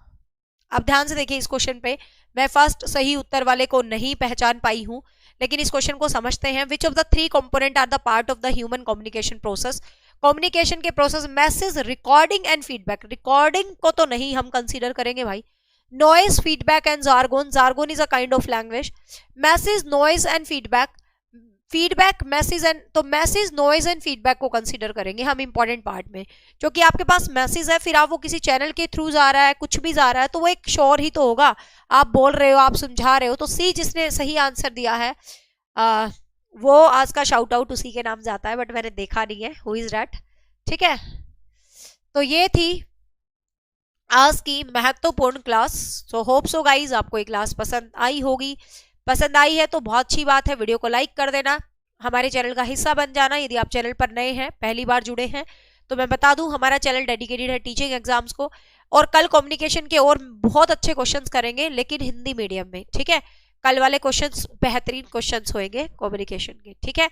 अब ध्यान से देखिए इस क्वेश्चन पे। मैं फर्स्ट सही उत्तर वाले को नहीं पहचान पाई हूं, लेकिन इस क्वेश्चन को समझते हैं। Which of the three component are the part of the human communication process. Communication के process message recording and feedback, recording को तो नहीं हम कंसीडर करेंगे भाई। Noise feedback and jargon, jargon is a kind of language. Message noise and feedback, feedback message and, तो message noise and feedback को consider करेंगे हम इंपॉर्टेंट पार्ट में। क्योंकि आपके पास मैसेज है, फिर आप वो किसी चैनल के थ्रू जा रहा है, कुछ भी जा रहा है, तो वो एक श्योर ही तो होगा। आप बोल रहे हो, आप समझा रहे हो, तो सी जिसने सही आंसर दिया है वो आज का शाउट आउट उसी के नाम जाता है, बट मैंने देखा नहीं है हु इज दैट। ठीक है, तो ये थी आज की महत्वपूर्ण class. So hope so guys आपको ये क्लास पसंद आई होगी। पसंद आई है तो बहुत अच्छी बात है, वीडियो को लाइक कर देना, हमारे चैनल का हिस्सा बन जाना। यदि आप चैनल पर नए हैं, पहली बार जुड़े हैं, तो मैं बता दूं हमारा चैनल डेडिकेटेड है टीचिंग एग्जाम्स को, और कल कम्युनिकेशन के और बहुत अच्छे क्वेश्चंस करेंगे, लेकिन हिंदी मीडियम में। ठीक है, कल वाले क्वेश्चंस बेहतरीन क्वेश्चंस होंगे कम्युनिकेशन के। ठीक है,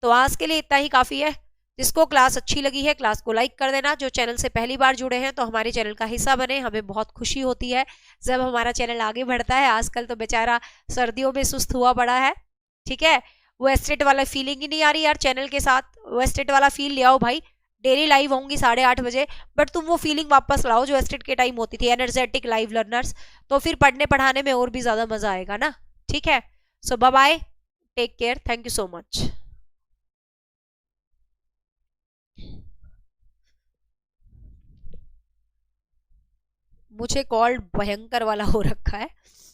तो आज के लिए इतना ही काफी है। जिसको क्लास अच्छी लगी है क्लास को लाइक कर देना। जो चैनल से पहली बार जुड़े हैं तो हमारे चैनल का हिस्सा बने, हमें बहुत खुशी होती है जब हमारा चैनल आगे बढ़ता है। आजकल तो बेचारा सर्दियों में सुस्त हुआ पड़ा है। ठीक है, वो एस्टेट वाला फीलिंग ही नहीं आ रही यार चैनल के साथ। वो एस्टेट वाला फील ले आओ भाई। डेली लाइव होंगी 8:30 बजे, बट तुम वो फीलिंग वापस लाओ जो एस्टेट के टाइम होती थी, एनर्जेटिक लाइव लर्नर्स। तो फिर पढ़ने पढ़ाने में और भी ज्यादा मजा आएगा ना। ठीक है, so bye bye, take care, thank you so much. मुझे कॉल भयंकर वाला हो रखा है।